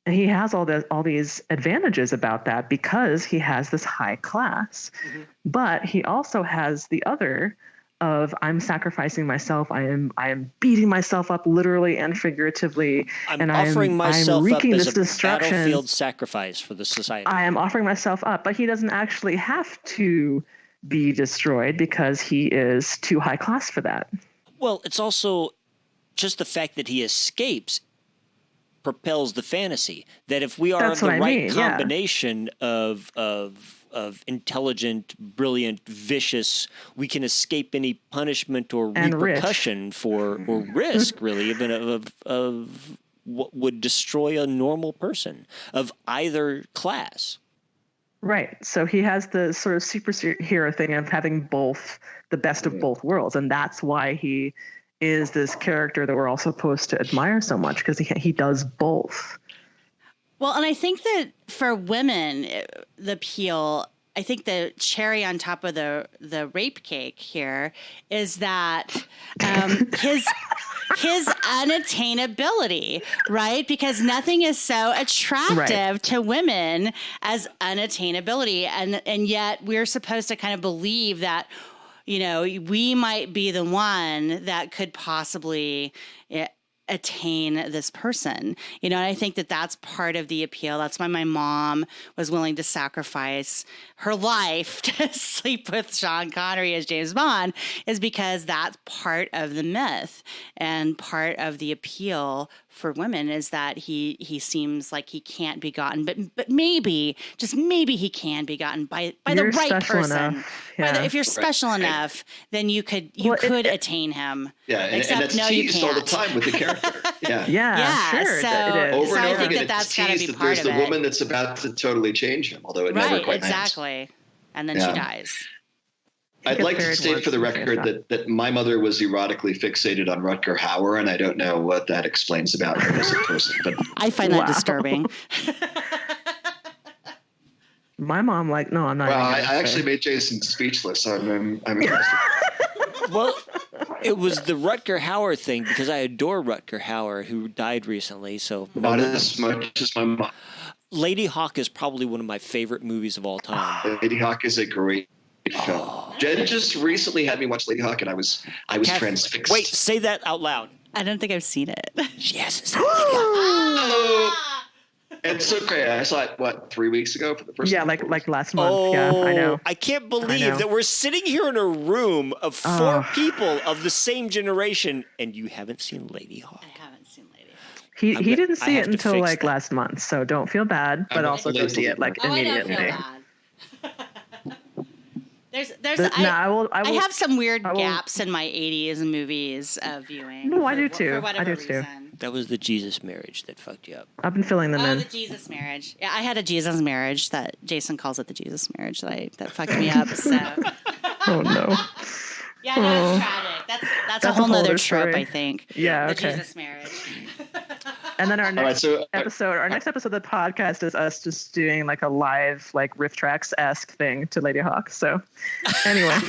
And he has all these advantages about that because he has this high class. Mm-hmm. But he also has the other of I'm sacrificing myself. I am beating myself up literally and figuratively. I'm offering myself I'm up as a battlefield sacrifice for the society. I am offering myself up, but he doesn't actually have to be destroyed because he is too high class for that. Well, it's also just the fact that he escapes propels the fantasy that if we are the right combination of intelligent, brilliant, vicious, we can escape any punishment or repercussion or risk, really, even of what would destroy a normal person of either class. Right. So he has the sort of superhero thing of having both, the best of both worlds. And that's why he is this character that we're all supposed to admire so much, because he does both. Well, and I think that for women, the appeal, I think the cherry on top of the rape cake here is that his unattainability, right? Because nothing is so attractive to women as unattainability. And yet we're supposed to kind of believe that, we might be the one that could possibly attain this person, and I think that that's part of the appeal. That's why my mom was willing to sacrifice her life to sleep with Sean Connery as James Bond, is because that's part of the myth and part of the appeal for women is that he seems like he can't be gotten, but maybe, just maybe he can be gotten by the right person. Yeah. If you're special enough, then you could attain him. Yeah, and that's no, teased all the time with the character. Yeah, Sure. So, over and I over think again, that's got to be part there's of the it. woman that's about to totally change him, although it never quite exactly. happens. And then she dies. I'd like to state for the record that my mother was erotically fixated on Rutger Hauer, and I don't know what that explains about her as a person. But I find that disturbing. My mom, no, I'm not. Well, I actually made Jason speechless. I'm impressed. Well, it was the Rutger Hauer thing because I adore Rutger Hauer, who died recently. So not as much as my mom. Lady Hawk is probably one of my favorite movies of all time. Lady Hawk is a great film. Jen just recently had me watch Lady Hawk, and I was transfixed. Wait, say that out loud. I don't think I've seen it. She hasn't seen Lady Hawk. It's so great. I saw it, 3 weeks ago for the first time? Yeah, like last month. Yeah, I know. I can't believe that we're sitting here in a room of four people of the same generation, and you haven't seen Lady Hawk. I haven't seen Lady Hawk. He didn't see it until last month, so don't feel bad, but also go see it immediately. I don't feel bad. I have some weird gaps in my 80s movies of viewing. No, I do too. For whatever reason. That was the Jesus marriage that fucked you up. I've been filling them in. The Jesus marriage. Yeah, I had a Jesus marriage that Jason calls it the Jesus marriage that fucked me up. So. Oh no. Yeah, no, it's tragic. That's a whole nother trope, I think. Yeah, the okay. Jesus marriage. And then our next episode of the podcast is us just doing a live riff tracks-esque thing to Lady Hawk. So anyway,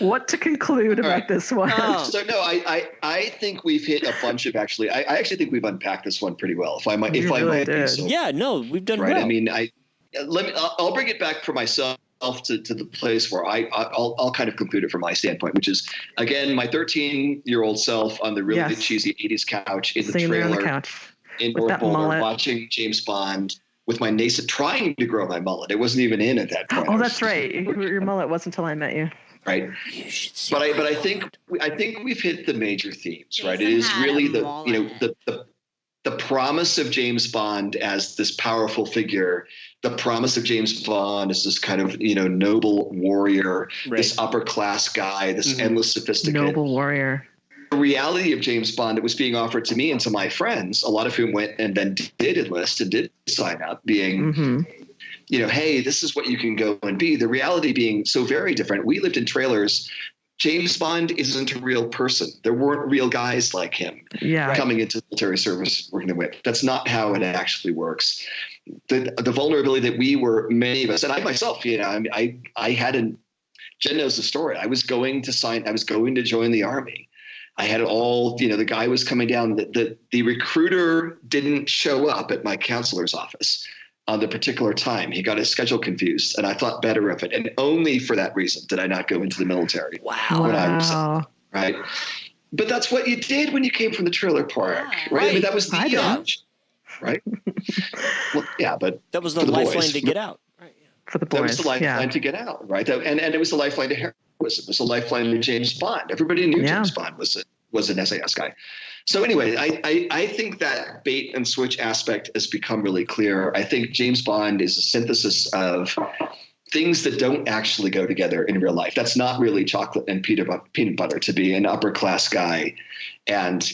what to conclude about this one? So no, I think we've hit a bunch of I actually think we've unpacked this one pretty well. If I might be so. Yeah, no, we've done right. well. I mean, I'll bring it back for myself to the place where I'll kind of conclude it from my standpoint, which is, again, my 13-year-old self on the really cheesy 80s couch in the trailer in North Boulder watching James Bond with my nascent, trying to grow my mullet. It wasn't even in at that point. Oh, that's right. Your mullet wasn't until I met you. Right. But I think we've hit the major themes, right? It is really the promise of James Bond as this powerful figure, the promise of James Bond as this kind of, noble warrior, this upper class guy, this endless sophisticated noble warrior. The reality of James Bond that was being offered to me and to my friends, a lot of whom went and then did enlist and did sign up, being, hey, this is what you can go and be. The reality being so very different. We lived in trailers. James Bond isn't a real person. There weren't real guys like him coming into military service working the whip. That's not how it actually works. The vulnerability that we were, many of us, and I myself, I hadn't. Jen knows the story. I was going to join the Army. I had all, the guy was coming down. The recruiter didn't show up at my counselor's office on the particular time. He got his schedule confused, and I thought better of it. And only for that reason did I not go into the military. Wow. Right. But that's what you did when you came from the trailer park, right? I mean, that was the edge, right? Well, yeah, but that was the lifeline to get out. Right. For the boys. That was the lifeline to get out, right? And it was the lifeline to heroism. It was the lifeline to James Bond. Everybody knew James Bond was an SAS guy. So anyway, I think that bait and switch aspect has become really clear. I think James Bond is a synthesis of things that don't actually go together in real life. That's not really chocolate and peanut butter to be an upper class guy and,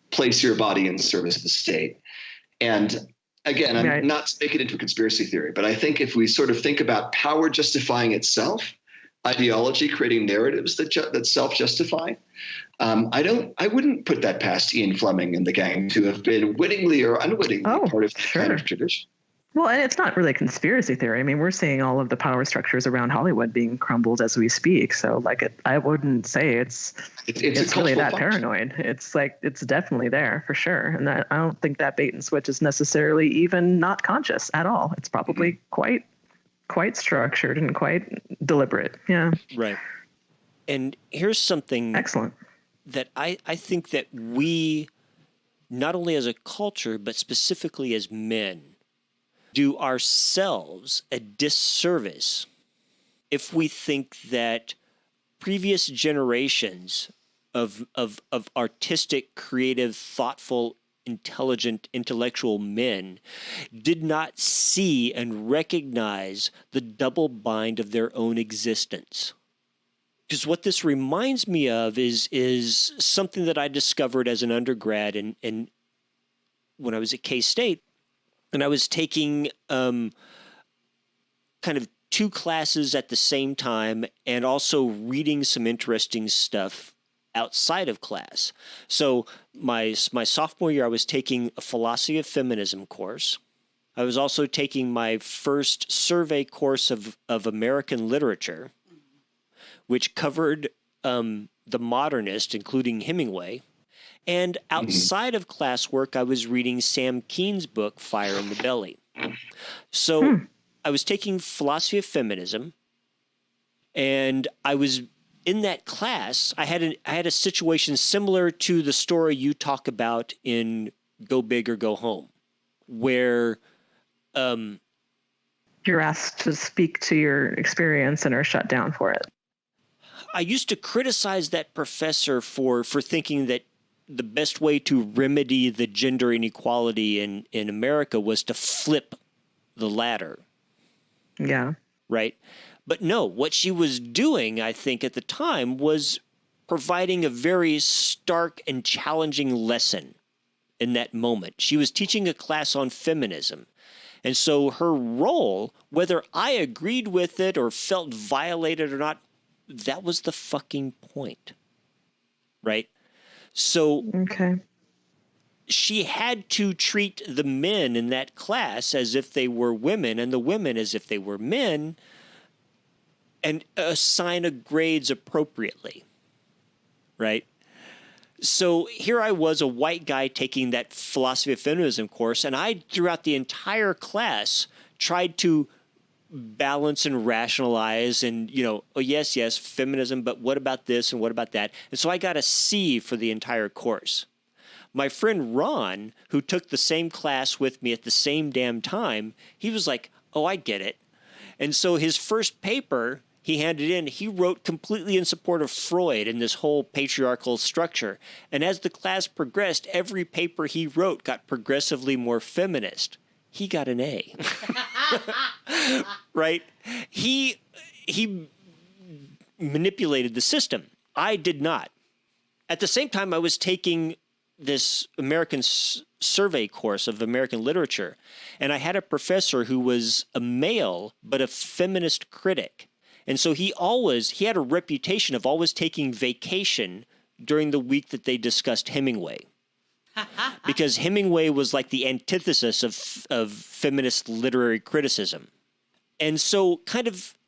place your body in service of the state. And again, I'm not to make it into a conspiracy theory, but I think if we sort of think about power justifying itself, ideology creating narratives that self-justify, I wouldn't put that past Ian Fleming and the gang to have been wittingly or unwittingly part of that kind of tradition. Well, and it's not really a conspiracy theory. I mean, we're seeing all of the power structures around Hollywood being crumbled as we speak. So, I wouldn't say it's really that paranoid. It's it's definitely there for sure. And I don't think that bait and switch is necessarily even not conscious at all. It's probably quite structured and quite deliberate. Yeah. Right. And here's something excellent that I think that we, not only as a culture, but specifically as men, do ourselves a disservice if we think that previous generations of artistic, creative, thoughtful, intelligent, intellectual men did not see and recognize the double bind of their own existence. Because what this reminds me of is something that I discovered as an undergrad and when I was at K-State, and I was taking kind of two classes at the same time and also reading some interesting stuff outside of class. So my sophomore year, I was taking a philosophy of feminism course. I was also taking my first survey course of American literature, which covered the modernist, including Hemingway. And outside of classwork, I was reading Sam Keene's book, Fire in the Belly. So I was taking philosophy of feminism, and I was in that class. I had a situation similar to the story you talk about in Go Big or Go Home, where you're asked to speak to your experience and are shut down for it. I used to criticize that professor for thinking that the best way to remedy the gender inequality in America was to flip the ladder. Yeah. Right? But no, what she was doing, I think, at the time was providing a very stark and challenging lesson in that moment. She was teaching a class on feminism. And so her role, whether I agreed with it or felt violated or not, that was the fucking point. Right? So she had to treat the men in that class as if they were women and the women as if they were men and assign grades appropriately. Right? So here I was, a white guy taking that philosophy of feminism course, and I, throughout the entire class, tried to balance and rationalize and, oh, yes, feminism, but what about this and what about that? And so I got a C for the entire course. My friend Ron, who took the same class with me at the same damn time, he was like, oh, I get it. And so his first paper he handed in, he wrote completely in support of Freud and this whole patriarchal structure. And as the class progressed, every paper he wrote got progressively more feminist. He got an A. Right? He manipulated the system. I did not. At the same time, I was taking this American survey course of American literature, and I had a professor who was a male but a feminist critic. And so he had a reputation of always taking vacation during the week that they discussed Hemingway. Because Hemingway was like the antithesis of feminist literary criticism. And so at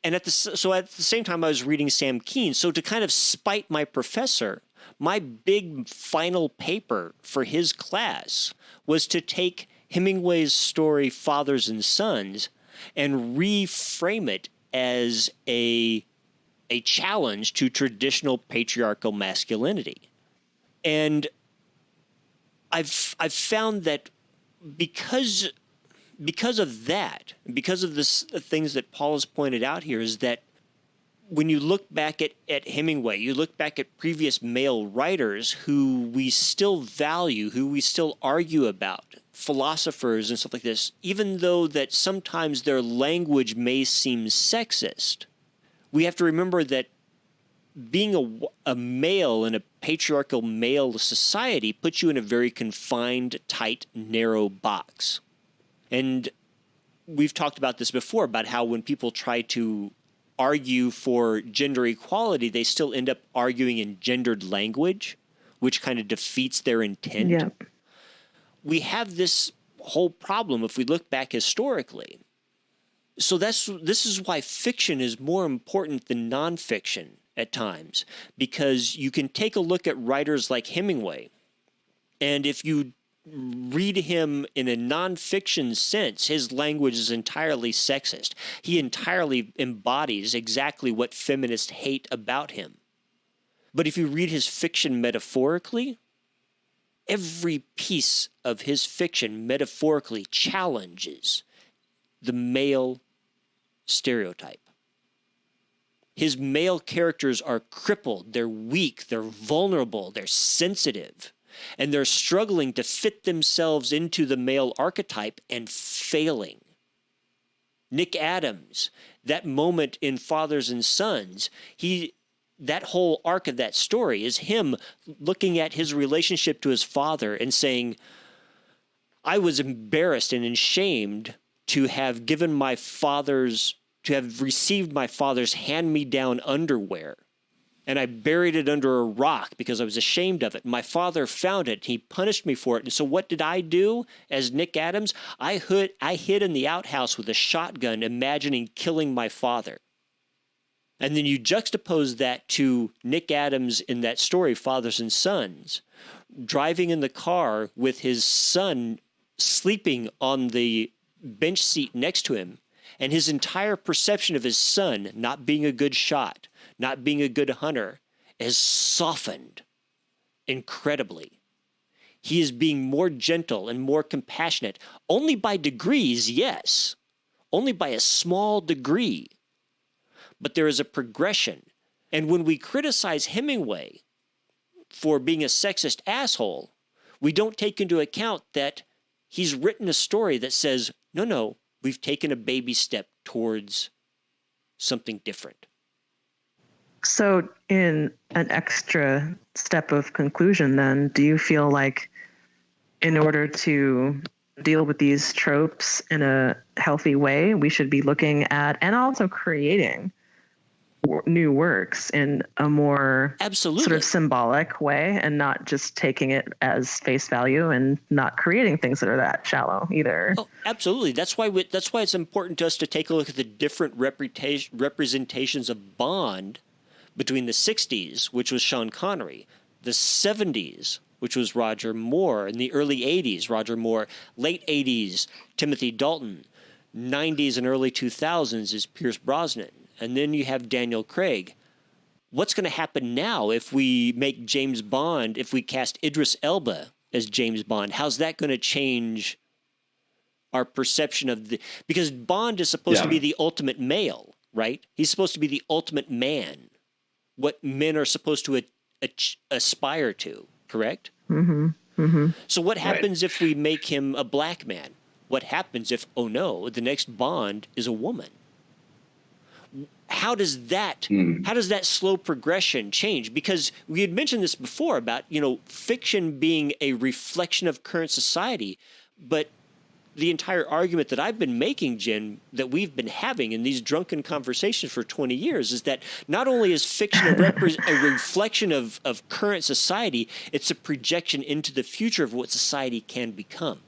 the same time I was reading Sam Keene. So to kind of spite my professor, my big final paper for his class was to take Hemingway's story Fathers and Sons and reframe it as a challenge to traditional patriarchal masculinity. And I've found that because of that, because of the things that Paul has pointed out here, is that when you look back at Hemingway, you look back at previous male writers who we still value, who we still argue about, philosophers and stuff like this, even though that sometimes their language may seem sexist, we have to remember that being a male in a patriarchal male society puts you in a very confined, tight, narrow box. And we've talked about this before, about how when people try to argue for gender equality, they still end up arguing in gendered language, which kind of defeats their intent. Yeah. We have this whole problem if we look back historically. So this is why fiction is more important than nonfiction at times, because you can take a look at writers like Hemingway, and if you read him in a nonfiction sense, his language is entirely sexist. He entirely embodies exactly what feminists hate about him. But if you read his fiction metaphorically, every piece of his fiction metaphorically challenges the male stereotype. His male characters are crippled, they're weak, they're vulnerable, they're sensitive, and they're struggling to fit themselves into the male archetype and failing. Nick Adams, that moment in Fathers and Sons, that whole arc of that story is him looking at his relationship to his father and saying, I was embarrassed and ashamed to have received my father's hand-me-down underwear. And I buried it under a rock because I was ashamed of it. My father found it. He punished me for it. And so what did I do as Nick Adams? I hid in the outhouse with a shotgun, imagining killing my father. And then you juxtapose that to Nick Adams in that story, Fathers and Sons, driving in the car with his son sleeping on the bench seat next to him, and his entire perception of his son not being a good shot, not being a good hunter, has softened incredibly. He is being more gentle and more compassionate, only by degrees, yes, only by a small degree. But there is a progression. And when we criticize Hemingway for being a sexist asshole, we don't take into account that he's written a story that says, no, we've taken a baby step towards something different. So in an extra step of conclusion, then, do you feel like in order to deal with these tropes in a healthy way, we should be looking at and also creating new works in a more absolutely sort of symbolic way, and not just taking it as face value and not creating things that are that shallow either? Oh, absolutely. That's why it's important to us to take a look at the different representations of Bond between the 60s, which was Sean Connery, the 70s, which was Roger Moore, in the early 80s, Roger Moore, late 80s, Timothy Dalton, 90s and early 2000s is Pierce Brosnan. And then you have Daniel Craig. What's going to happen now if we make James Bond, if we cast Idris Elba as James Bond? How's that going to change our perception of because Bond is supposed to be the ultimate male, right? He's supposed to be the ultimate man, what men are supposed to aspire to, correct? Mm-hmm. Mm-hmm. So what happens if we make him a black man? What happens if, oh no, the next Bond is a woman? How does that slow progression change? Because we had mentioned this before about, fiction being a reflection of current society, but the entire argument that I've been making, Jen, that we've been having in these drunken conversations for 20 years is that not only is fiction a reflection of current society, it's a projection into the future of what society can become.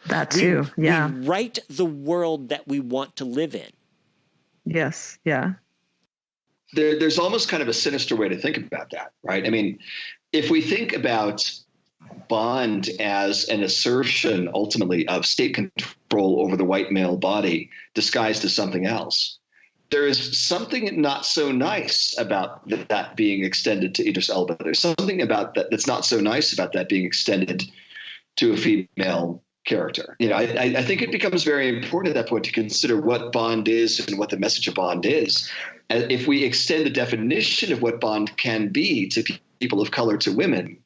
That too, yeah. We write the world that we want to live in. Yes, yeah. There's almost kind of a sinister way to think about that, right? I mean, if we think about Bond as an assertion, ultimately, of state control over the white male body disguised as something else, there is something not so nice about that being extended to Idris Elba. There's something about that that's not so nice about that being extended to a female character. I think it becomes very important at that point to consider what Bond is and what the message of Bond is. And if we extend the definition of what Bond can be to people of color, to women,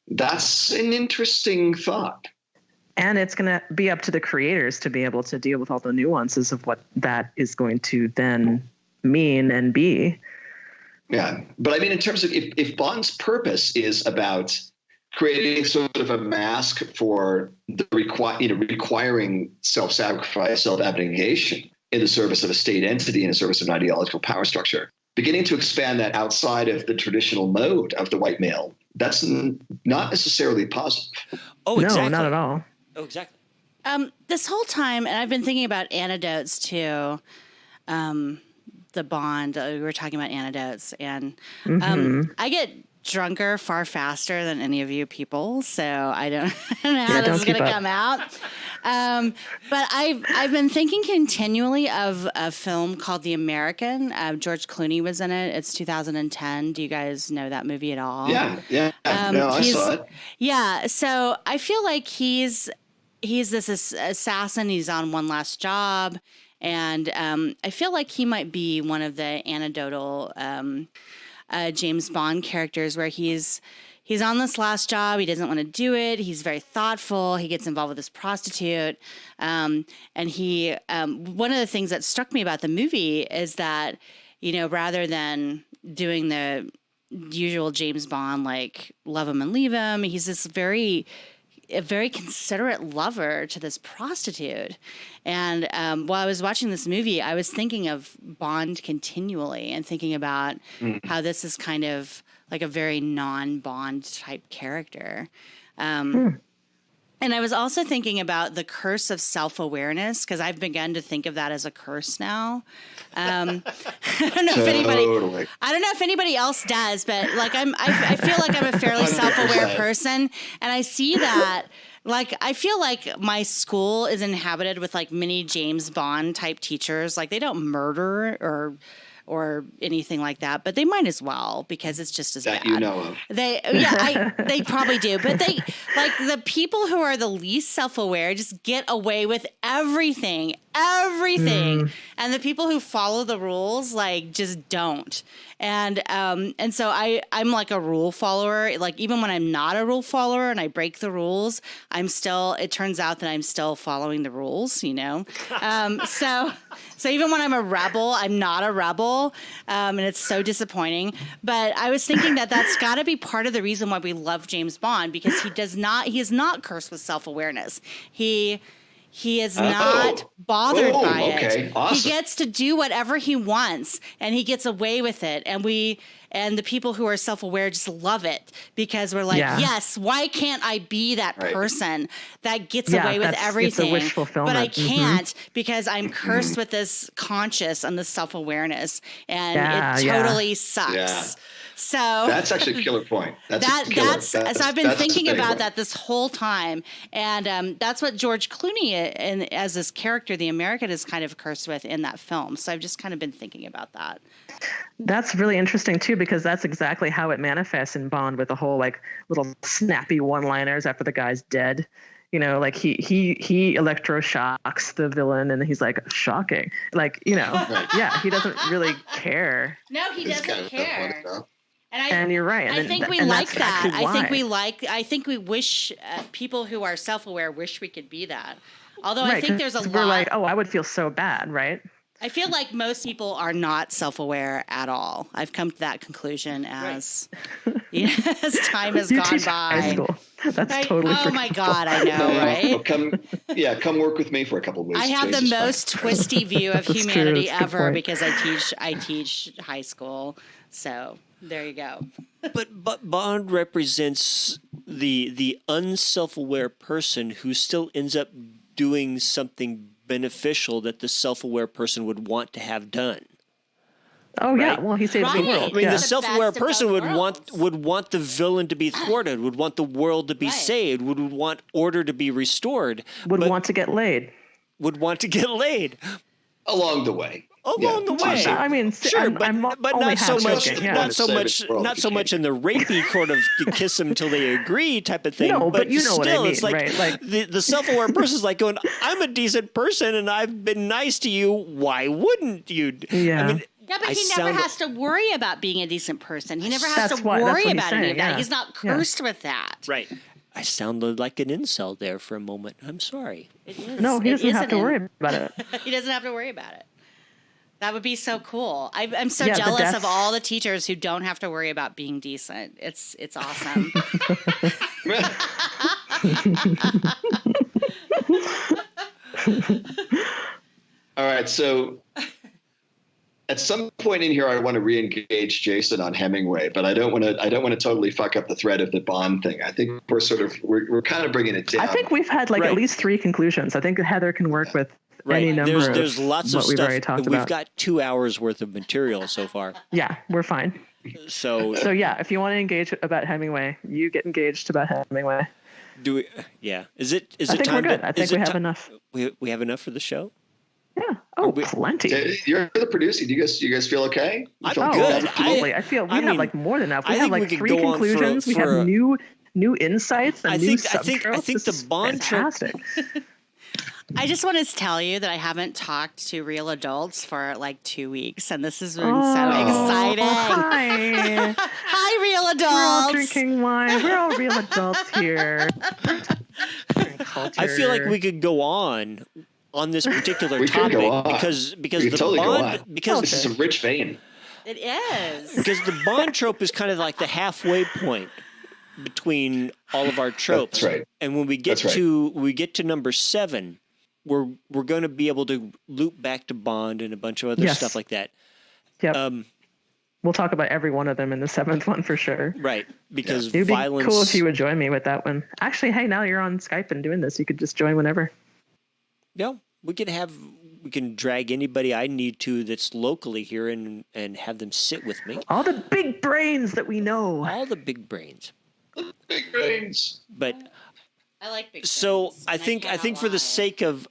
that's an interesting thought. And it's going to be up to the creators to be able to deal with all the nuances of what that is going to then mean and be. Yeah. But I mean, in terms of if Bond's purpose is about creating sort of a mask for the requiring self-sacrifice, self-abnegation in the service of a state entity, in the service of an ideological power structure, beginning to expand that outside of the traditional mode of the white male, that's not necessarily positive. Oh, exactly. No, not at all. Oh, exactly. This whole time, and I've been thinking about antidotes to the Bond. We were talking about antidotes, and I get drunker far faster than any of you people, so I don't know how this is going to come out. But I've been thinking continually of a film called The American. George Clooney was in it. It's 2010. Do you guys know that movie at all? Yeah. No, I saw it. Yeah, so I feel like he's this assassin. He's on one last job, And I feel like he might be one of the anecdotal James Bond characters where he's on this last job. He doesn't want to do it. He's very thoughtful. He gets involved with this prostitute. And he, one of the things that struck me about the movie is that, rather than doing the usual James Bond, like love him and leave him, he's this a very considerate lover to this prostitute. And while I was watching this movie, I was thinking of Bond continually and thinking about how this is kind of like a very non-Bond type character. And I was also thinking about the curse of self-awareness, because I've begun to think of that as a curse now. I don't know if anybody else does, but like I feel like I'm a fairly 100%. Self-aware person, and I see that. Like, I feel like my school is inhabited with like mini James Bond type teachers. Like, they don't murder or anything like that, but they might as well, because it's just as that bad. You know of. They probably do, but they, like, the people who are the least self-aware just get away with everything, and the people who follow the rules like just don't. And so I'm like a rule follower. Like, even when I'm not a rule follower and I break the rules, it turns out that I'm still following the rules, So even when I'm a rebel, I'm not a rebel. And it's so disappointing. But I was thinking that that's got to be part of the reason why we love James Bond, because he is not cursed with self-awareness. He is not bothered by it. Awesome. He gets to do whatever he wants, and he gets away with it. And the people who are self-aware just love it, because we're like, yes, why can't I be that person that gets away with everything? It's a wish fulfillment. But I can't because I'm cursed with this conscious and this self-awareness, and it totally sucks. Yeah. So that's actually a killer point. So I've been thinking about that this whole time, and that's what George Clooney as this character, the American, is kind of cursed with in that film. So I've just kind of been thinking about that. That's really interesting too, because that's exactly how it manifests in Bond, with the whole like little snappy one-liners after the guy's dead. Like he electroshocks the villain, and he's like, shocking. Like, Right. Yeah, he doesn't really care. No, he doesn't care. And you're right. I think we like that. I think we wish people who are self-aware wish we could be that. Although I think there's a lot. We're like, I would feel so bad, right? I feel like most people are not self-aware at all. I've come to that conclusion as time has gone by. High school. That's totally Oh my God, I know, right? Come work with me for a couple of weeks. I have the most twisty view of humanity ever, because I teach high school. So there you go. But Bond represents the unself-aware person who still ends up doing something beneficial that the self-aware person would want to have done. Oh, right? Yeah. Well, he saves the world. I mean, the self-aware person would want the villain to be thwarted, would want the world to be saved, would want order to be restored. Would want to get laid. Along the way. Along the way. I mean, sure, but not so much. Not so much in the rapey sort of kiss them till they agree type of thing. No, but you know still, what I mean, it's like, right? Like the self-aware person is like going, "I'm a decent person and I've been nice to you. Why wouldn't you?" Yeah. I mean, but he never has to worry about being a decent person. He never has to worry about any of that. He's not cursed with that. Right. I sounded like an incel there for a moment. I'm sorry. It is. No, he doesn't have to worry about it. He doesn't have to worry about it. That would be so cool. I'm so jealous of all the teachers who don't have to worry about being decent. It's awesome. All right, so at some point in here, I want to re-engage Jason on Hemingway, but I don't want to totally fuck up the thread of the Bond thing. I think we're kind of bringing it down. I think we've had at least 3 conclusions. I think Heather can work with any number there's lots of we've stuff. already talked We've about. got 2 hours worth of material so far. Yeah, we're fine. So yeah, if you want to engage about Hemingway, you get engaged about Hemingway. Do we? Yeah. Is it? I think time we're good. To, I think we have enough. We have enough for the show. Yeah. Oh, plenty. You're the producer. Do you guys feel okay? I'm good. Absolutely. I feel we have more than enough. We have we 3 conclusions. We have new insights and new subtropes. I think the Bond trope. I just want to tell you that I haven't talked to real adults for like 2 weeks, and this has been so exciting. Hi. Hi, real adults. We're all drinking wine. We're all real adults here. I feel like we could go on this particular topic because the totally bond this is a rich vein. It is. Because the bond trope is kind of like the halfway point between all of our tropes. That's right. And when we get to number 7, we're going to be able to loop back to bond and a bunch of other stuff like that. Yep. We'll talk about every one of them in the 7th one for sure. Right. Because It'd violence. be cool if you would join me with that one. Actually, hey, now you're on Skype and doing this. You could just join whenever. Yeah. We can drag anybody I need to that's locally here and have them sit with me. All the big brains that we know. All the big brains. Big brains. But I like big so brains. I think for the sake of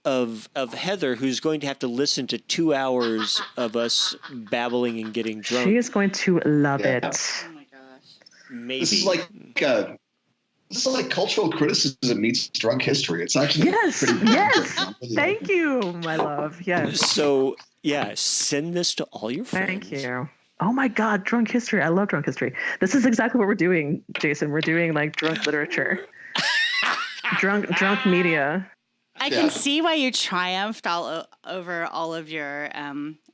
Heather, who's going to have to listen to 2 hours of us babbling and getting drunk. She is going to love it. Oh my gosh. Maybe. This is like cultural criticism meets drunk history. It's actually yes. Thank you, my love. Yes. So yeah, send this to all your friends. Thank you. Oh my God, drunk history. I love drunk history. This is exactly what we're doing, Jason. We're doing like drunk literature. drunk media. I can see why you triumphed over all of your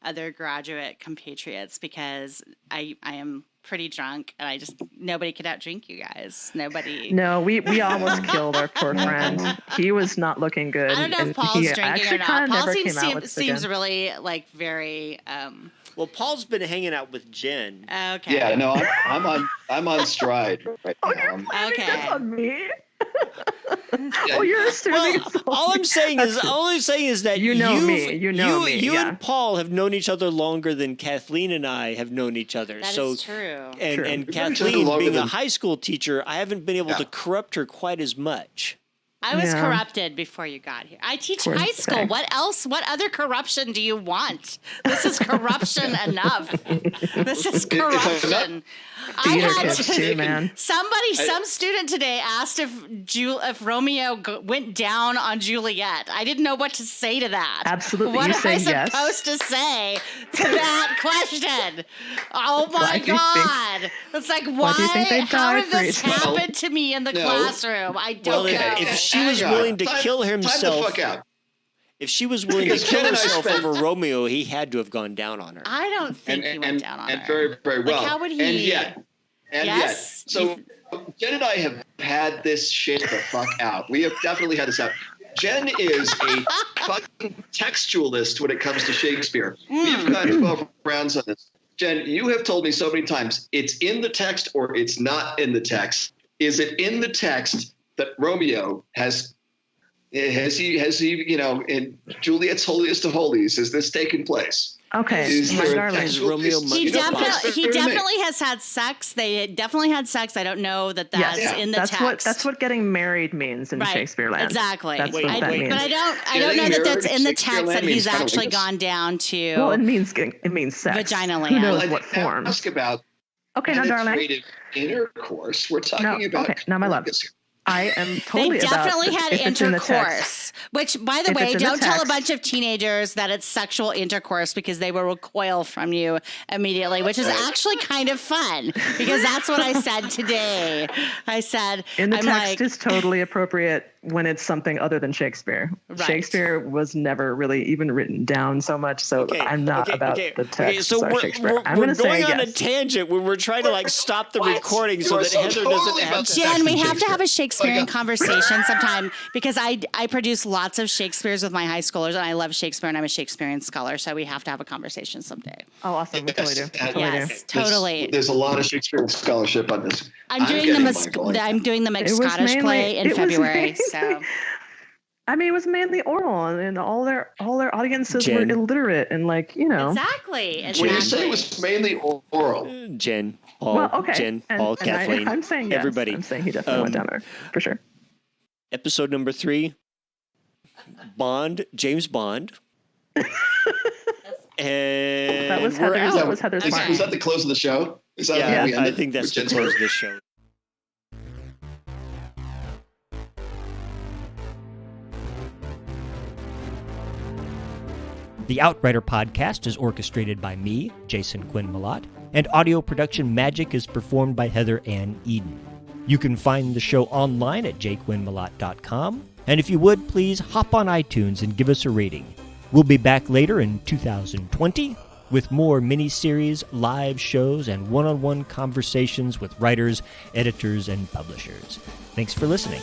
other graduate compatriots, because I am pretty drunk and nobody could outdrink you guys. Nobody. No, we almost killed our poor friend. He was not looking good. I don't know if Paul's drinking or not. Paul seems really like very. Well, Paul's been hanging out with Jenn. Okay. Yeah, no, I'm on stride right now. Okay. This on me. Yeah. You're assuming. All I'm saying is that you know me. You and Paul have known each other longer than Kathleen and I have known each other. That is true. And Kathleen, being a high school teacher, I haven't been able to corrupt her quite as much. I was corrupted before you got here. I teach high school. What else? What other corruption do you want? This is corruption enough. This is corruption. Some student today asked if Romeo went down on Juliet. I didn't know what to say to that. Absolutely. What am I supposed to say to that question? Oh my God. It's like, why? How did this happen to me in the classroom? I don't know. If she was willing to kill himself. Time the fuck out. If she was willing to kill herself over Romeo, he had to have gone down on her. I don't think he went down on her. And very, very well. Like, how would he? And yet. So Jenn and I have had this shit the fuck out. We have definitely had this out. Jenn is a fucking textualist when it comes to Shakespeare. We've got 12 rounds on this. Jenn, you have told me so many times, it's in the text or it's not in the text. Is it in the text that Romeo has he, in Juliet's holiest of holies, has this taken place? Okay, my darling. He definitely has had sex. They definitely had sex. I don't know that that's in the text. That's what getting married means in Shakespeare land. Exactly. That's what that means. But I don't know that that's in the text that he's actually gone down to. Well, it means sex. Vagina land. Who knows what form? Ask about darling. Intercourse. We're talking about. Okay, now my love. I am totally. They definitely had intercourse, which, by the way, don't tell a bunch of teenagers that it's sexual intercourse because they will recoil from you immediately, which is actually kind of fun because that's what I said today. I said in the text is totally appropriate when it's something other than Shakespeare. Right. Shakespeare was never really even written down so much, so I'm not about the text. So we're going on a tangent when we're trying to stop the recording so that Heather doesn't have to. Jen, we have to have a Shakespearean conversation sometime because I produce lots of Shakespeares with my high schoolers and I love Shakespeare and I'm a Shakespearean scholar, so we have to have a conversation someday. Oh, awesome. We totally do. Yes, totally. There's a lot of Shakespearean scholarship on this. I'm doing the mixed Scottish play in February. So I mean, it was mainly oral, and all their audiences were illiterate, and exactly. When you say it was mainly oral, Jenn, Paul, Kathleen, I'm saying yes. Everybody. I'm saying he definitely went down there for sure. Episode number 3, James Bond. And that was Heather's. Was that the close of the show? Is that how we ended? I think that's the close of the show. The Outrider podcast is orchestrated by me, Jason Quinn Malott, and audio production magic is performed by Heather Ann Eden. You can find the show online at jquinnmalott.com, and if you would, please hop on iTunes and give us a rating. We'll be back later in 2020 with more mini-series, live shows, and one-on-one conversations with writers, editors, and publishers. Thanks for listening.